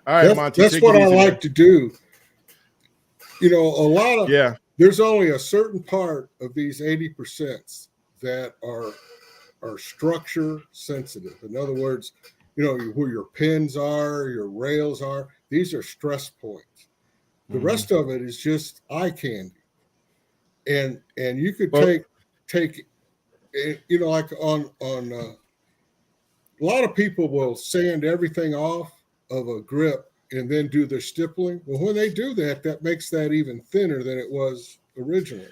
All right, Monty. That's what I like to do. A lot of there's only a certain part of these 80% that are structure sensitive. In other words, where your pins are, your rails are. These are stress points. The rest of it is just eye candy. And you could take like on a lot of people will sand everything off of a grip and then do their stippling. Well, when they do that, that makes that even thinner than it was originally.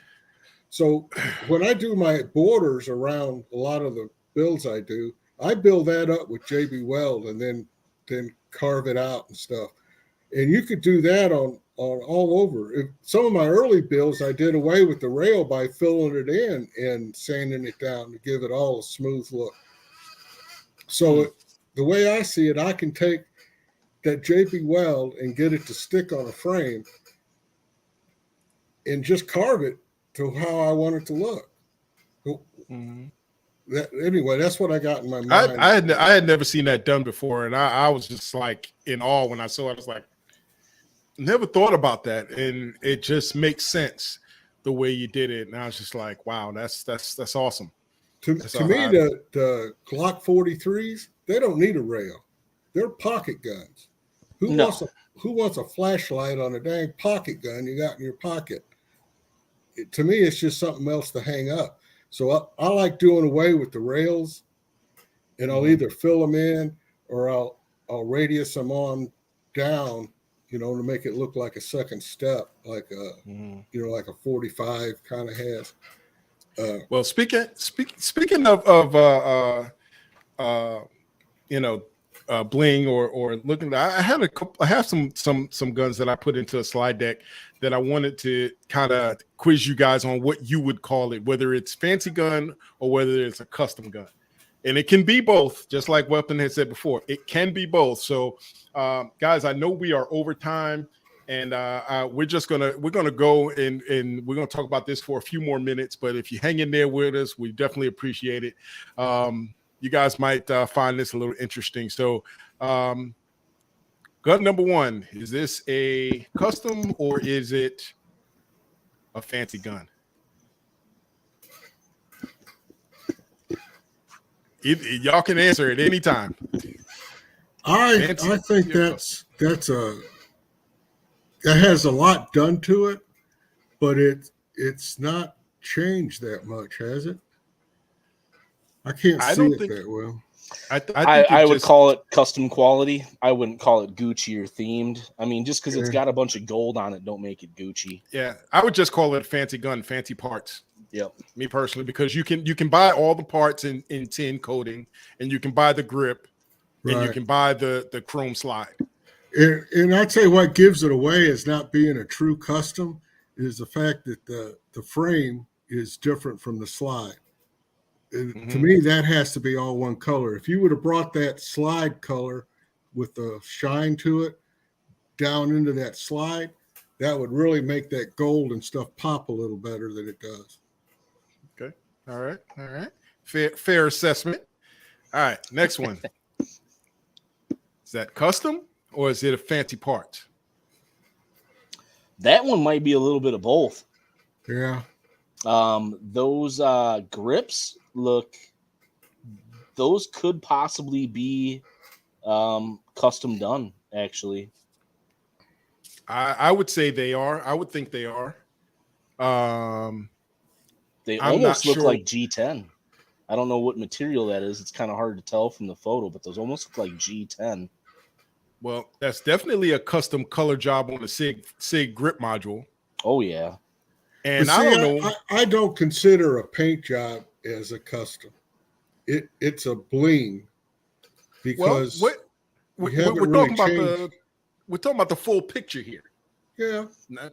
So when I do my borders around a lot of the builds I do, I build that up with JB Weld and then carve it out and stuff. And you could do that on all over. Some of my early builds, I did away with the rail by filling it in and sanding it down to give it all a smooth look. So the way I see it, I can take that JB Weld and get it to stick on a frame and just carve it to how I want it to look. Anyway, that's what I got in my mind. I had never seen that done before, and I was just like in awe when I saw it. I was like, never thought about that, and it just makes sense the way you did it. And I was just like, wow, that's awesome. To me, the Glock 43s, they don't need a rail. They're pocket guns. Who wants a flashlight on a dang pocket gun you got in your pocket? To me, it's just something else to hang up. So I like doing away with the rails, and I'll either fill them in or I'll radius them on down, to make it look like a second step, like like a 45 kind of has. Well, speaking of bling or looking, I have some guns that I put into a slide deck that I wanted to kind of quiz you guys on what you would call it, whether it's fancy gun or whether it's a custom gun. And it can be both, just like Weapon had said before. It can be both. So, guys, I know we are over time, and we're gonna go and we're gonna talk about this for a few more minutes. But if you hang in there with us, we definitely appreciate it. You guys might find this a little interesting. So, gun number one: is this a custom or is it a fancy gun? Y'all can answer at any time. I think that has a lot done to it, but it's not changed that much, has it? I can't see it that well. I would call it custom quality. I wouldn't call it Gucci or themed. I mean, just because it's got a bunch of gold on it, don't make it Gucci. Yeah, I would just call it a fancy gun, fancy parts. Yep. Me personally, because you can buy all the parts in tin coating, and you can buy the grip, and you can buy the chrome slide. And I'd say what gives it away is not being a true custom is the fact that the frame is different from the slide. To me, that has to be all one color. If you would have brought that slide color with the shine to it down into that slide, that would really make that gold and stuff pop a little better than it does. Okay. All right. Fair assessment. All right. Next one. Is that custom or is it a fancy part? That one might be a little bit of both. Yeah. Those grips those could possibly be custom done, actually. I would say they are. I would think they are. They almost look like G10. I don't know what material that is. It's kind of hard to tell from the photo, but those almost look like G10. Well, that's definitely a custom color job on the SIG grip module. Oh, yeah. And I don't know. I don't consider a paint job as a custom. It's a bling because we're talking about the full picture here. Yeah.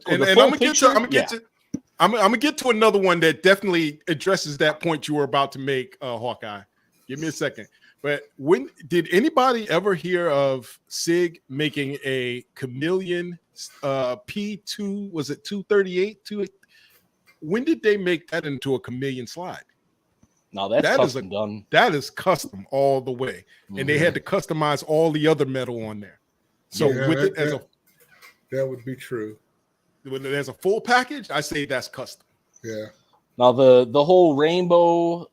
And I'm gonna get to another one that definitely addresses that point you were about to make, Hawkeye. Give me a second. But when did anybody ever hear of SIG making a Chameleon P2? Was it 238? When did they make that into a Chameleon slide? Now that's custom done. That is custom all the way, and they had to customize all the other metal on there. So that would be true. When there's a full package, I say that's custom. Yeah. Now the whole rainbow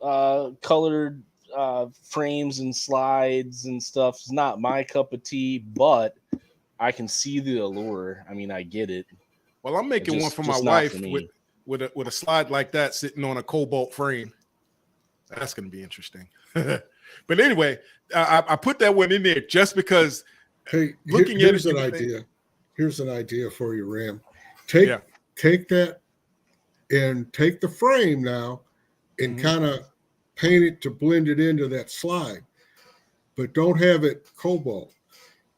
colored frames and slides and stuff is not my cup of tea, but I can see the allure. I mean, I get it. Well, I'm making one for my wife with a slide like that sitting on a cobalt frame. That's going to be interesting. But anyway, I put that one in there just because. Hey, here's an idea. Here's an idea for you, Ram. Take that and take the frame now and kind of paint it to blend it into that slide, but don't have it cobalt.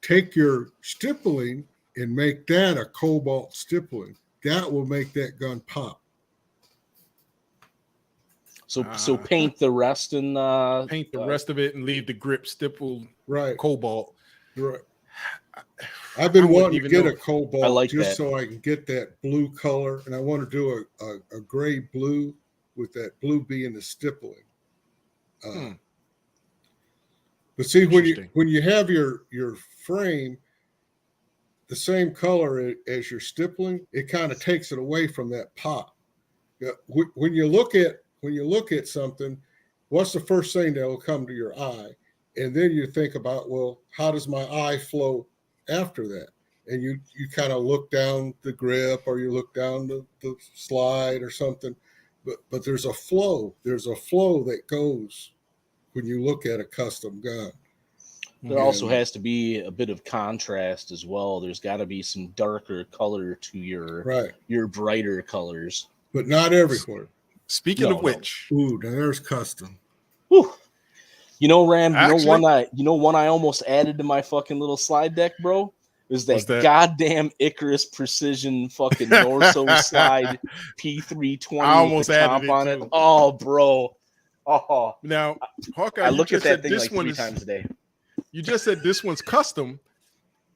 Take your stippling and make that a cobalt stippling. That will make that gun pop. So paint the rest and paint the rest of it and leave the grip stippled cobalt. Right. I've been wanting to get a cobalt so I can get that blue color, and I want to do a gray blue with that blue being the stippling. But see, when you have your frame the same color as your stippling, it kind of takes it away from that pop. When you look at something what's the first thing that will come to your eye? And then you think about, well, how does my eye flow after that? And you kind of look down the grip, or you look down the slide or something. But there's a flow. There's a flow that goes when you look at a custom gun. There also has to be a bit of contrast as well. There's got to be some darker color to your brighter colors. But not everywhere. Speaking of which, ooh, now there's custom. Whew. You know, Ram, you know one I almost added to my fucking little slide deck, bro? Is that goddamn Icarus Precision fucking Norso slide P320 I almost added it on too. it. Oh, bro. Oh. Now, Hawkeye, I look at that thing like 3 times a day. You just said this one's custom,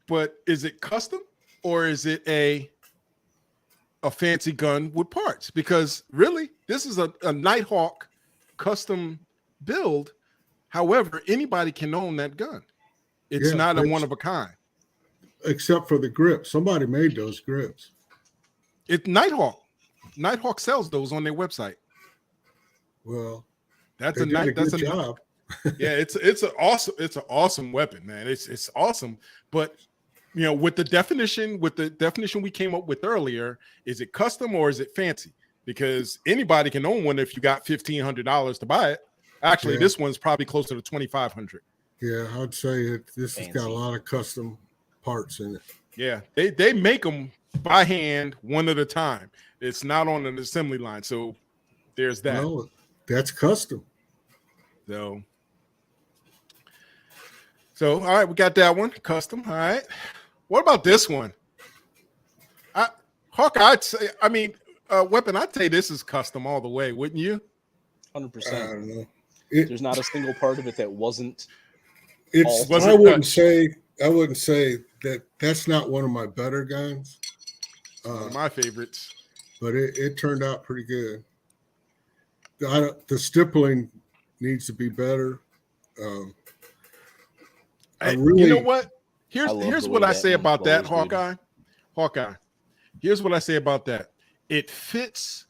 but is it custom or is it a fancy gun with parts? Because really, this is a Nighthawk custom build. However, anybody can own that gun. It's not a one of a kind. Except for the grips. Somebody made those grips. It's Nighthawk. Nighthawk sells those on their website. Well, that's a good job. Yeah, it's an awesome weapon, man. It's awesome. But you know, with the definition we came up with earlier, is it custom or is it fancy? Because anybody can own one if you got $1,500 to buy it. Actually, this one's probably closer to $2,500. Yeah, I'd say this has got a lot of custom parts in it. Yeah, they make them by hand one at a time. It's not on an assembly line, so there's that. No, that's custom. So all right, we got that one custom. All right, what about this one? Hawkeye, I'd say. I mean, weapon. I'd say this is custom all the way, wouldn't you? 100%. There's not a single part of it that wasn't. I wouldn't say that that's not one of my better guns. One of my favorites. But it turned out pretty good. The stippling needs to be better. You know what? Here's what I say about that, Hawkeye. Hawkeye. Here's what I say about that. It fits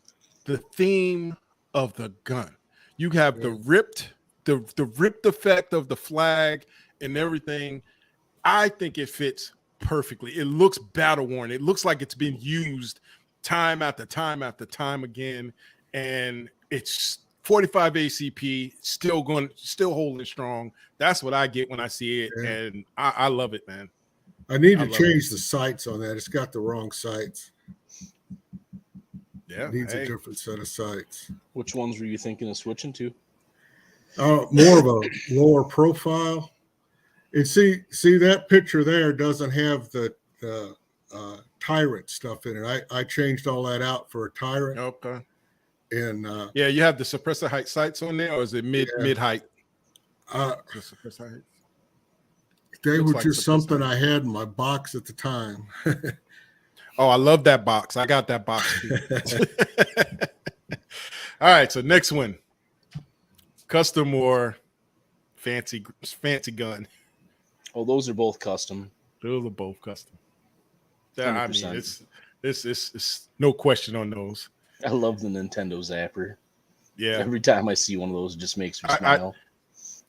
the theme of the gun. You have the ripped effect of the flag and everything. I think it fits perfectly. It looks battle worn. It looks like it's been used time after time after time again, and it's 45 ACP, still holding strong. That's what I get when I see it, and I love it, man. I need to change the sights on that. It's got the wrong sights. Yeah, it needs a different set of sights. Which ones were you thinking of switching to? More of a lower profile. And see that picture there doesn't have the Tyrant stuff in it. I changed all that out for a Tyrant. Okay. And you have the suppressor height sights on there, or is it mid height? Suppressor height. They were just something I had in my box at the time. Oh, I love that box. I got that box too. All right, so next one. Custom or fancy gun? Oh, those are both custom. Those are both custom. 100%. I mean, it's no question on those. I love the Nintendo Zapper. Yeah. Every time I see one of those, it just makes me smile.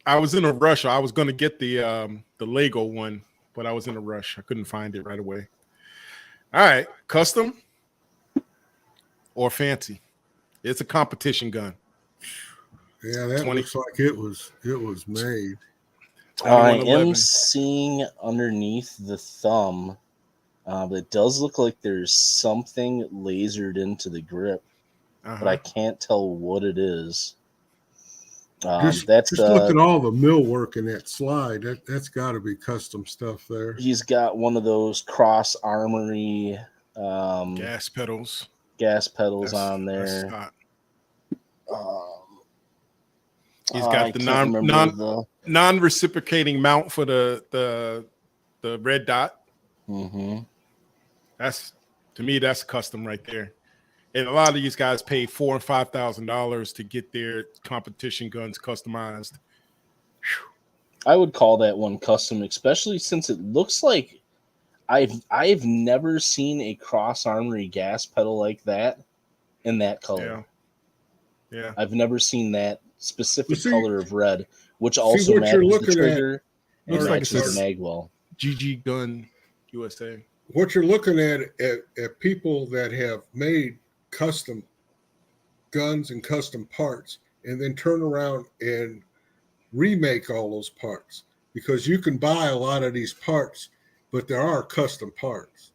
I was in a rush. I was going to get the Lego one, but I was in a rush. I couldn't find it right away. All right, custom or fancy? It's a competition gun. Yeah, that looks like it was made. I am seeing underneath the thumb, but it does look like there's something lasered into the grip, but I can't tell what it is. Just look at all the millwork in that slide. That's got to be custom stuff there. He's got one of those cross armory gas pedals on there. He's got the non-reciprocating mount for the red dot. Mm-hmm. To me, that's custom right there. And a lot of these guys pay $4,000 and $5,000 to get their competition guns customized. I would call that one custom, especially since it looks like I've never seen a cross armory gas pedal like that in that color. Yeah. I've never seen that specific color of red, which also what you're matches the looking trigger and Looks like it matches says the mag well. GG Gun USA. What you're looking at people that have made custom guns and custom parts and then turn around and remake all those parts, because you can buy a lot of these parts, but there are custom parts.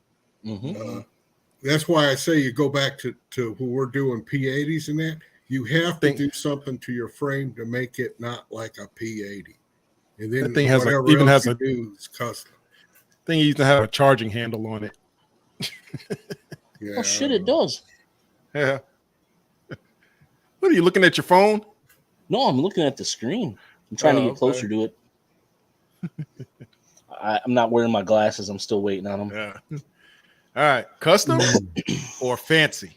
That's why I say you go back to who we're doing P80s and that. You have to do something to your frame to make it not like a P80. And then that thing has whatever even else has you a do is custom. Thing used to have a charging handle on it. Yeah, oh shit, it does. Yeah. What are you looking at your phone? No, I'm looking at the screen. I'm trying to get closer to it. I'm not wearing my glasses. I'm still waiting on them. Yeah. All right. Custom or fancy?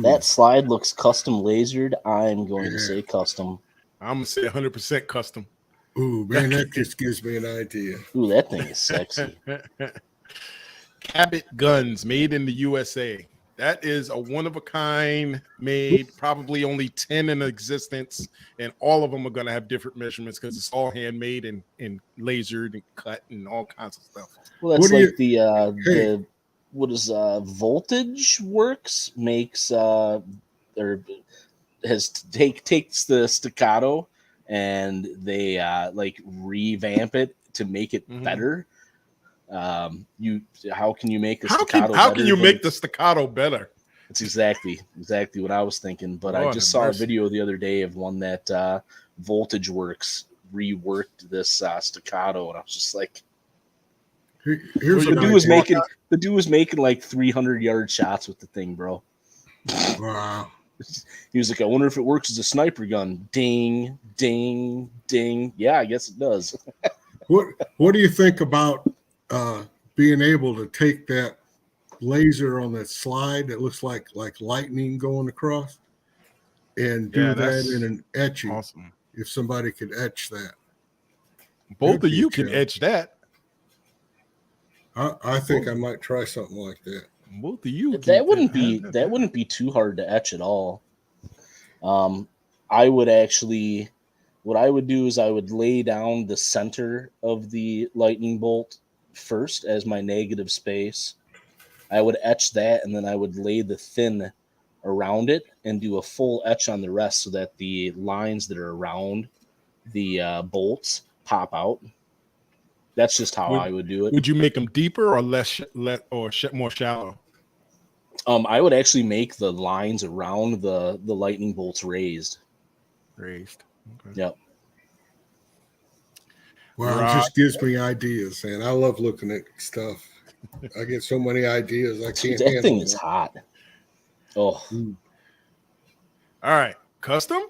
That slide looks custom lasered. I'm going to say custom. I'm going to say 100% custom. Ooh, man, that just gives me an idea. Ooh, that thing is sexy. Cabot Guns, made in the USA. That is a one-of-a-kind made, probably only 10 in existence, and all of them are going to have different measurements because it's all handmade and lasered and cut and all kinds of stuff. Well, that's like the what is Voltage Works makes or takes the staccato and they like revamp it to make it better. How can you make a staccato? How can you make the staccato better? It's exactly what I was thinking. But I just saw a video the other day of one that Voltage Works reworked this staccato, and I was just like, the dude was making like 300-yard shots with the thing, bro. Wow. He was like, I wonder if it works as a sniper gun. Ding, ding, ding. Yeah, I guess it does. What do you think about being able to take that laser on that slide that looks like lightning going across and do that in an etching? Awesome. If somebody could etch that. Both of you can etch that. I think I might try something like that. Both of you. That wouldn't be too hard to etch at all. I would actually, what I would do is I would lay down the center of the lightning bolt first as my negative space. I would etch that, and then I would lay the thin around it and do a full etch on the rest so that the lines that are around the bolts pop out. That's just how I would do it. Would you make them deeper or more shallow? I would actually make the lines around the lightning bolts raised. Raised. Okay. Yep. Well, it just gives me ideas, man. I love looking at stuff. I get so many ideas. I can't. That thing is hot. Oh. All right. Custom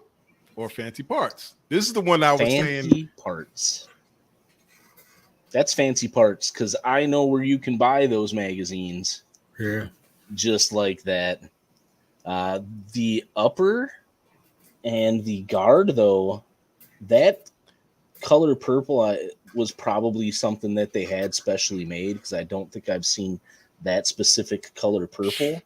or fancy parts? This is the one I was saying. Fancy parts. That's fancy parts because I know where you can buy those magazines. Yeah. Just like that. The upper and the guard, though, that color purple was probably something that they had specially made because I don't think I've seen that specific color purple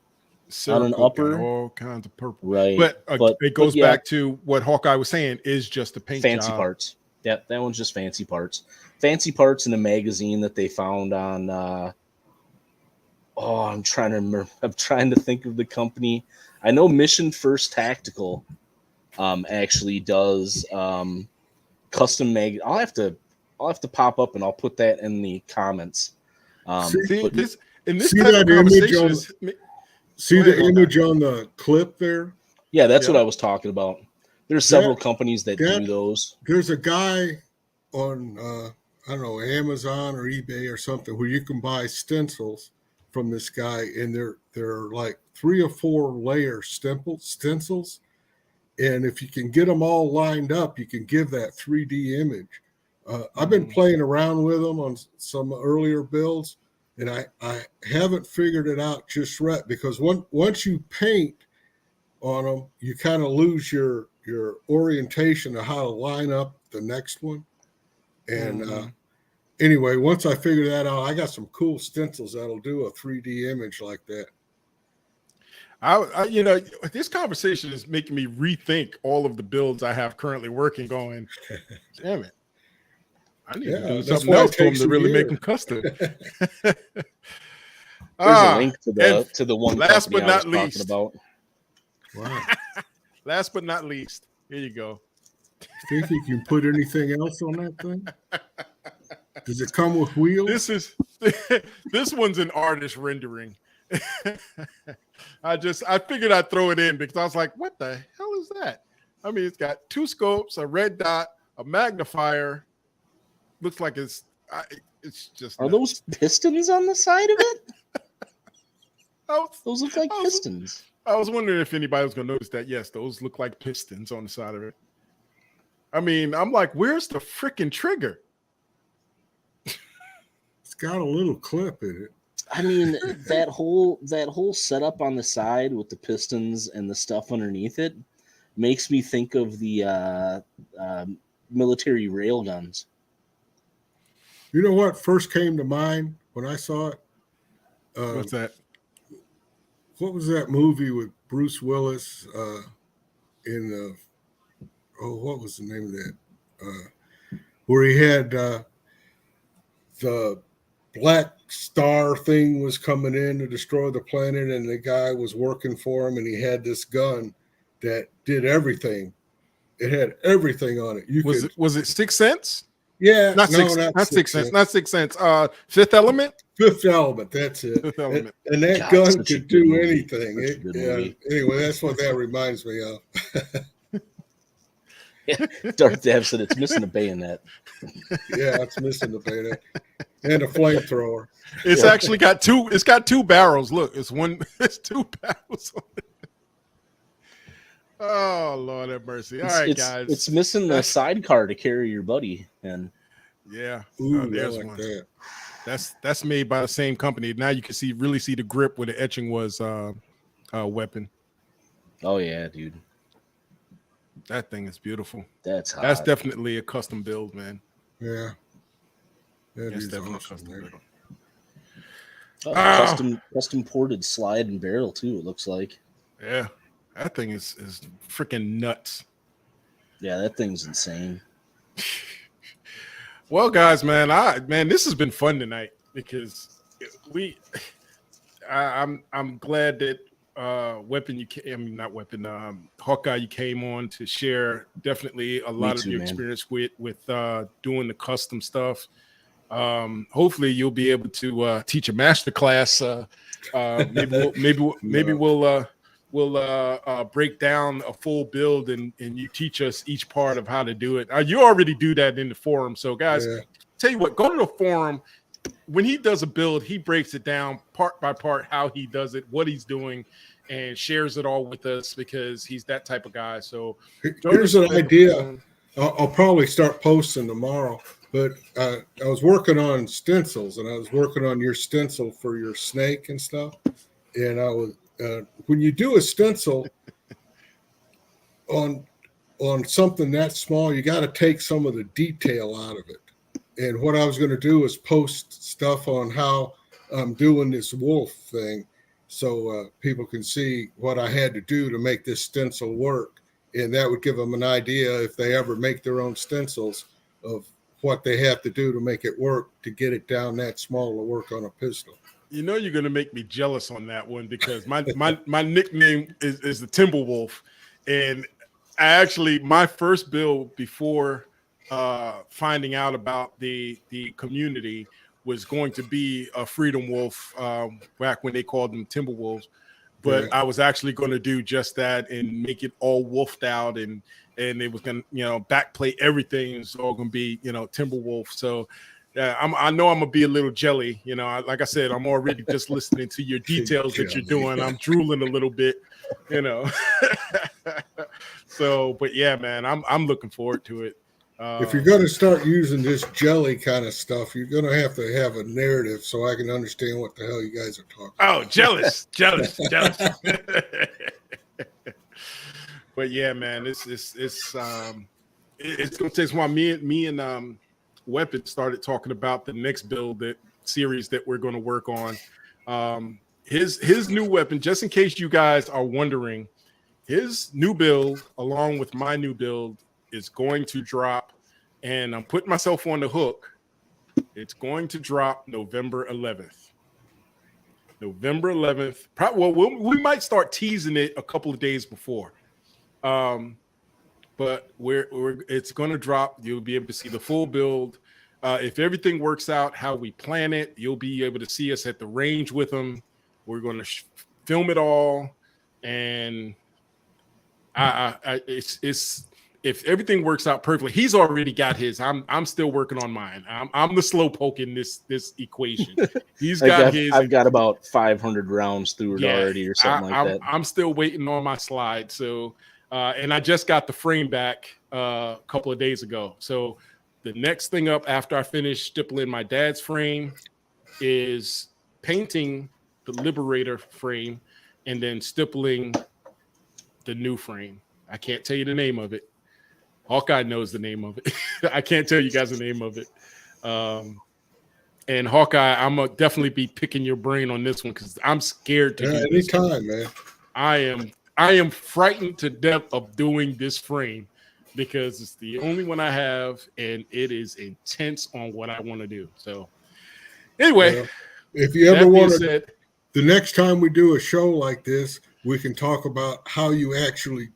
on an upper. All kinds of purple. Right. But it goes back to what Hawkeye was saying is just a paint fancy job. Parts. Yeah, that one's just fancy parts. Fancy parts in a magazine that they found on I'm trying to remember. I'm trying to think of the company. I know Mission First Tactical actually does custom mag. I'll have to pop up and I'll put that in the comments. See the image on the clip there? Yeah, that's what I was talking about. There's several companies that do those. There's a guy on I don't know, Amazon or eBay or something where you can buy stencils from this guy, and they're like 3 or 4 layer stencils, and if you can get them all lined up, you can give that 3D image. I've been playing around with them on some earlier builds, and I haven't figured it out just right, because once you paint on them, you kind of lose your orientation of how to line up the next one. And anyway, once I figure that out, I got some cool stencils that'll do a 3D image like that. you know, this conversation is making me rethink all of the builds I have currently working. Going, damn it, I need to do something else to them to really make them custom. There's a link to the one last company but not I was least, talking about. Wow. Last but not least, here you go. Think you can put anything else on that thing? Does it come with wheels? This one's an artist rendering. I figured I'd throw it in because I was like, what the hell is that? I mean, it's got 2 scopes, a red dot, a magnifier. Looks like it's just. Are those pistons on the side of it? Those look like pistons. I was wondering if anybody was going to notice that. Yes, those look like pistons on the side of it. I mean, I'm like, where's the freaking trigger? It's got a little clip in it. I mean, that whole setup on the side with the pistons and the stuff underneath it makes me think of the military rail guns. You know what first came to mind when I saw it? What's that? What was that movie with Bruce Willis in the? Oh, what was the name of that? Where he had the Black Star thing was coming in to destroy the planet, and the guy was working for him, and he had this gun that did everything. It had everything on it. Was it 6 Sense? Yeah, not Sixth Sense. Not 6 Sense. Fifth Element. Fifth Element. That's it. Fifth Element. And that gun could do anything. Anyway, that's what that reminds me of. Yeah, Darth Dev said it's missing a bayonet. Yeah, it's missing the bayonet and a flamethrower. It's actually got 2. It's got 2 barrels. Look, it's 2 barrels on it. Oh, Lord have mercy! All right, guys, it's missing the sidecar to carry your buddy. And yeah, ooh, there's like one. that. That's made by the same company. Now you can really see the grip where the etching was weapon. Oh yeah, dude. That thing is beautiful. That's hot. That's definitely a custom build, man. Yeah. That's definitely awesome, a custom build. Custom ported slide and barrel too, it looks like. Yeah. That thing is freaking nuts. Yeah, that thing's insane. Well, guys, man, this has been fun tonight because I'm glad that Hawkeye, you came on to share definitely a lot of your experience with doing the custom stuff. Hopefully you'll be able to teach a master class. Maybe we'll break down a full build and you teach us each part of how to do it. You already do that in the forum. So guys, tell you what, go to the forum. When he does a build, he breaks it down part by part, how he does it, what he's doing, and shares it all with us because he's that type of guy. So here's an idea. I'll probably start posting tomorrow, but I was working on stencils and I was working on your stencil for your snake and stuff. And I was, when you do a stencil on something that small, you got to take some of the detail out of it. And what I was going to do is post stuff on how I'm doing this wolf thing so people can see what I had to do to make this stencil work. And that would give them an idea if they ever make their own stencils of what they have to do to make it work to get it down that small to work on a pistol. You know you're going to make me jealous on that one because my nickname is the Timberwolf. And my first build before finding out about the community was going to be a Freedom Wolf back when they called them Timberwolves. But I was actually going to do just that and make it all wolfed out and it was going to, backplate everything. It's all going to be, Timberwolf. So I know I'm going to be a little jelly. Like I said, I'm already just listening to your details that you're doing. I'm drooling a little bit, So, but yeah, man, I'm looking forward to it. If you're going to start using this jelly kind of stuff, you're going to have a narrative so I can understand what the hell you guys are talking about. Oh, jealous. But yeah, man, it's going to take some while. Me and Weapon started talking about the next build series that we're going to work on. his new weapon, just in case you guys are wondering, his new build, along with my new build, is going to drop, and I'm putting myself on the hook. It's going to drop November 11th. November 11th. We might start teasing it a couple of days before. But it's going to drop. You'll be able to see the full build. If everything works out how we plan it, you'll be able to see us at the range with them. We're going to film it all, and it's if everything works out perfectly. He's already got his. I'm still working on mine. I'm the slow poke in this equation. He's got his. I've got about 500 rounds through it already, or something like that. I'm still waiting on my slide. So, and I just got the frame back a couple of days ago. So the next thing up after I finish stippling my dad's frame is painting the Liberator frame and then stippling the new frame. I can't tell you the name of it. Hawkeye knows the name of it. I can't tell you guys the name of it. And Hawkeye, I'm gonna definitely be picking your brain on this one because I'm scared to do this. Anytime, man. I am frightened to death of doing this frame because it's the only one I have, and it is intense on what I want to do. So, anyway, if you ever want to, the next time we do a show like this, we can talk about how you actually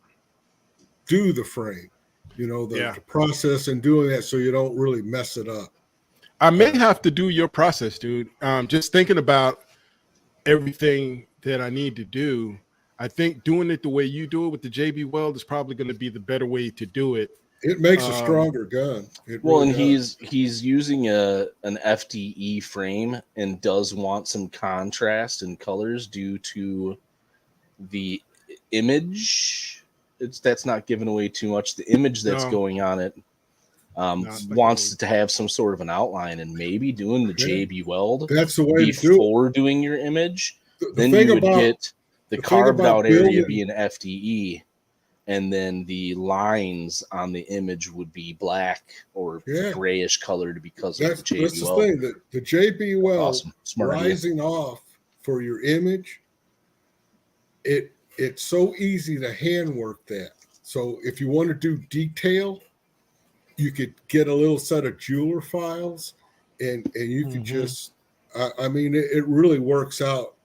do the frame. You know, the process in doing that so you don't really mess it up. I may have to do your process, dude. Just thinking about everything that I need to do. I think doing it the way you do it with the JB Weld is probably going to be the better way to do it. It makes a stronger gun. He's using an FDE frame and does want some contrast and colors due to the image. That's not giving away too much. The image that's going on it wants to have some sort of an outline, and maybe doing the JB Weld. That's the way before doing your image. Then you would get the carved out area being FDE, and then the lines on the image would be black or grayish colored because of the JB Weld. That's the thing, that the JB Weld rising off for your image, it's so easy to handwork that. So if you want to do detail, you could get a little set of jeweler files, and you could just, I mean, it really works out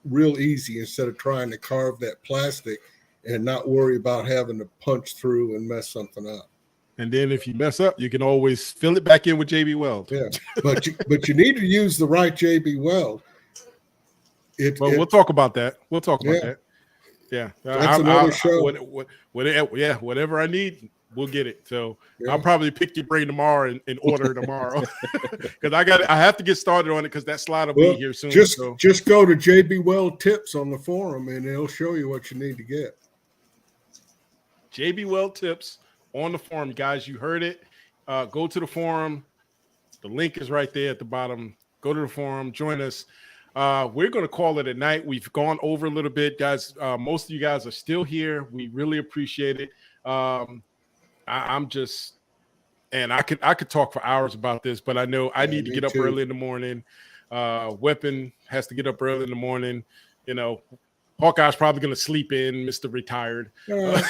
real easy instead of trying to carve that plastic and not worry about having to punch through and mess something up. And then if you mess up, you can always fill it back in with JB Weld. Yeah, but you need to use the right JB Weld. We'll talk about that. We'll talk about that. Yeah, that's another show. Whatever I need, we'll get it. So I'll probably pick your brain tomorrow and order tomorrow because I have to get started on it because that slide will be here soon. Just go to JB Weld Tips on the forum and it'll show you what you need to get. JB Weld Tips on the forum, guys. You heard it. Go to the forum. The link is right there at the bottom. Go to the forum. Join us. We're going to call it a night. We've gone over a little bit, guys. Most of you guys are still here. We really appreciate it. I'm just, and I could talk for hours about this, but I know I need to get up early in the morning. Weapon has to get up early in the morning. You know, Hawkeye's probably going to sleep in, Mr. Retired. I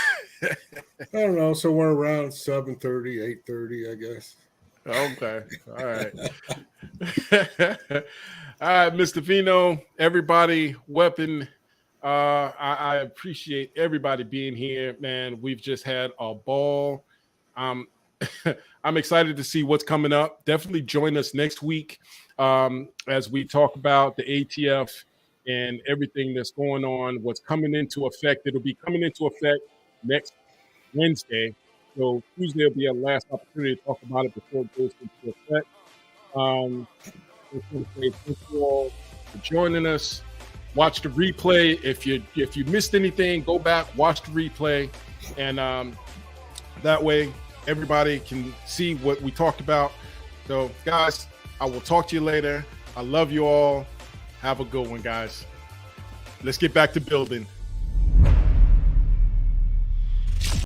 don't know, somewhere around 7:30, 8:30, I guess. Okay. All right. All right, Mr. Vino, everybody, Weapon. I appreciate everybody being here, man. We've just had a ball. I'm excited to see what's coming up. Definitely join us next week as we talk about the ATF and everything that's going on, what's coming into effect. It'll be coming into effect next Wednesday. So Tuesday will be our last opportunity to talk about it before it goes into effect. Thank you all for joining us. Watch the replay. If you missed anything, go back, watch the replay, and that way everybody can see what we talked about. So, guys, I will talk to you later. I love you all. Have a good one, guys. Let's get back to building.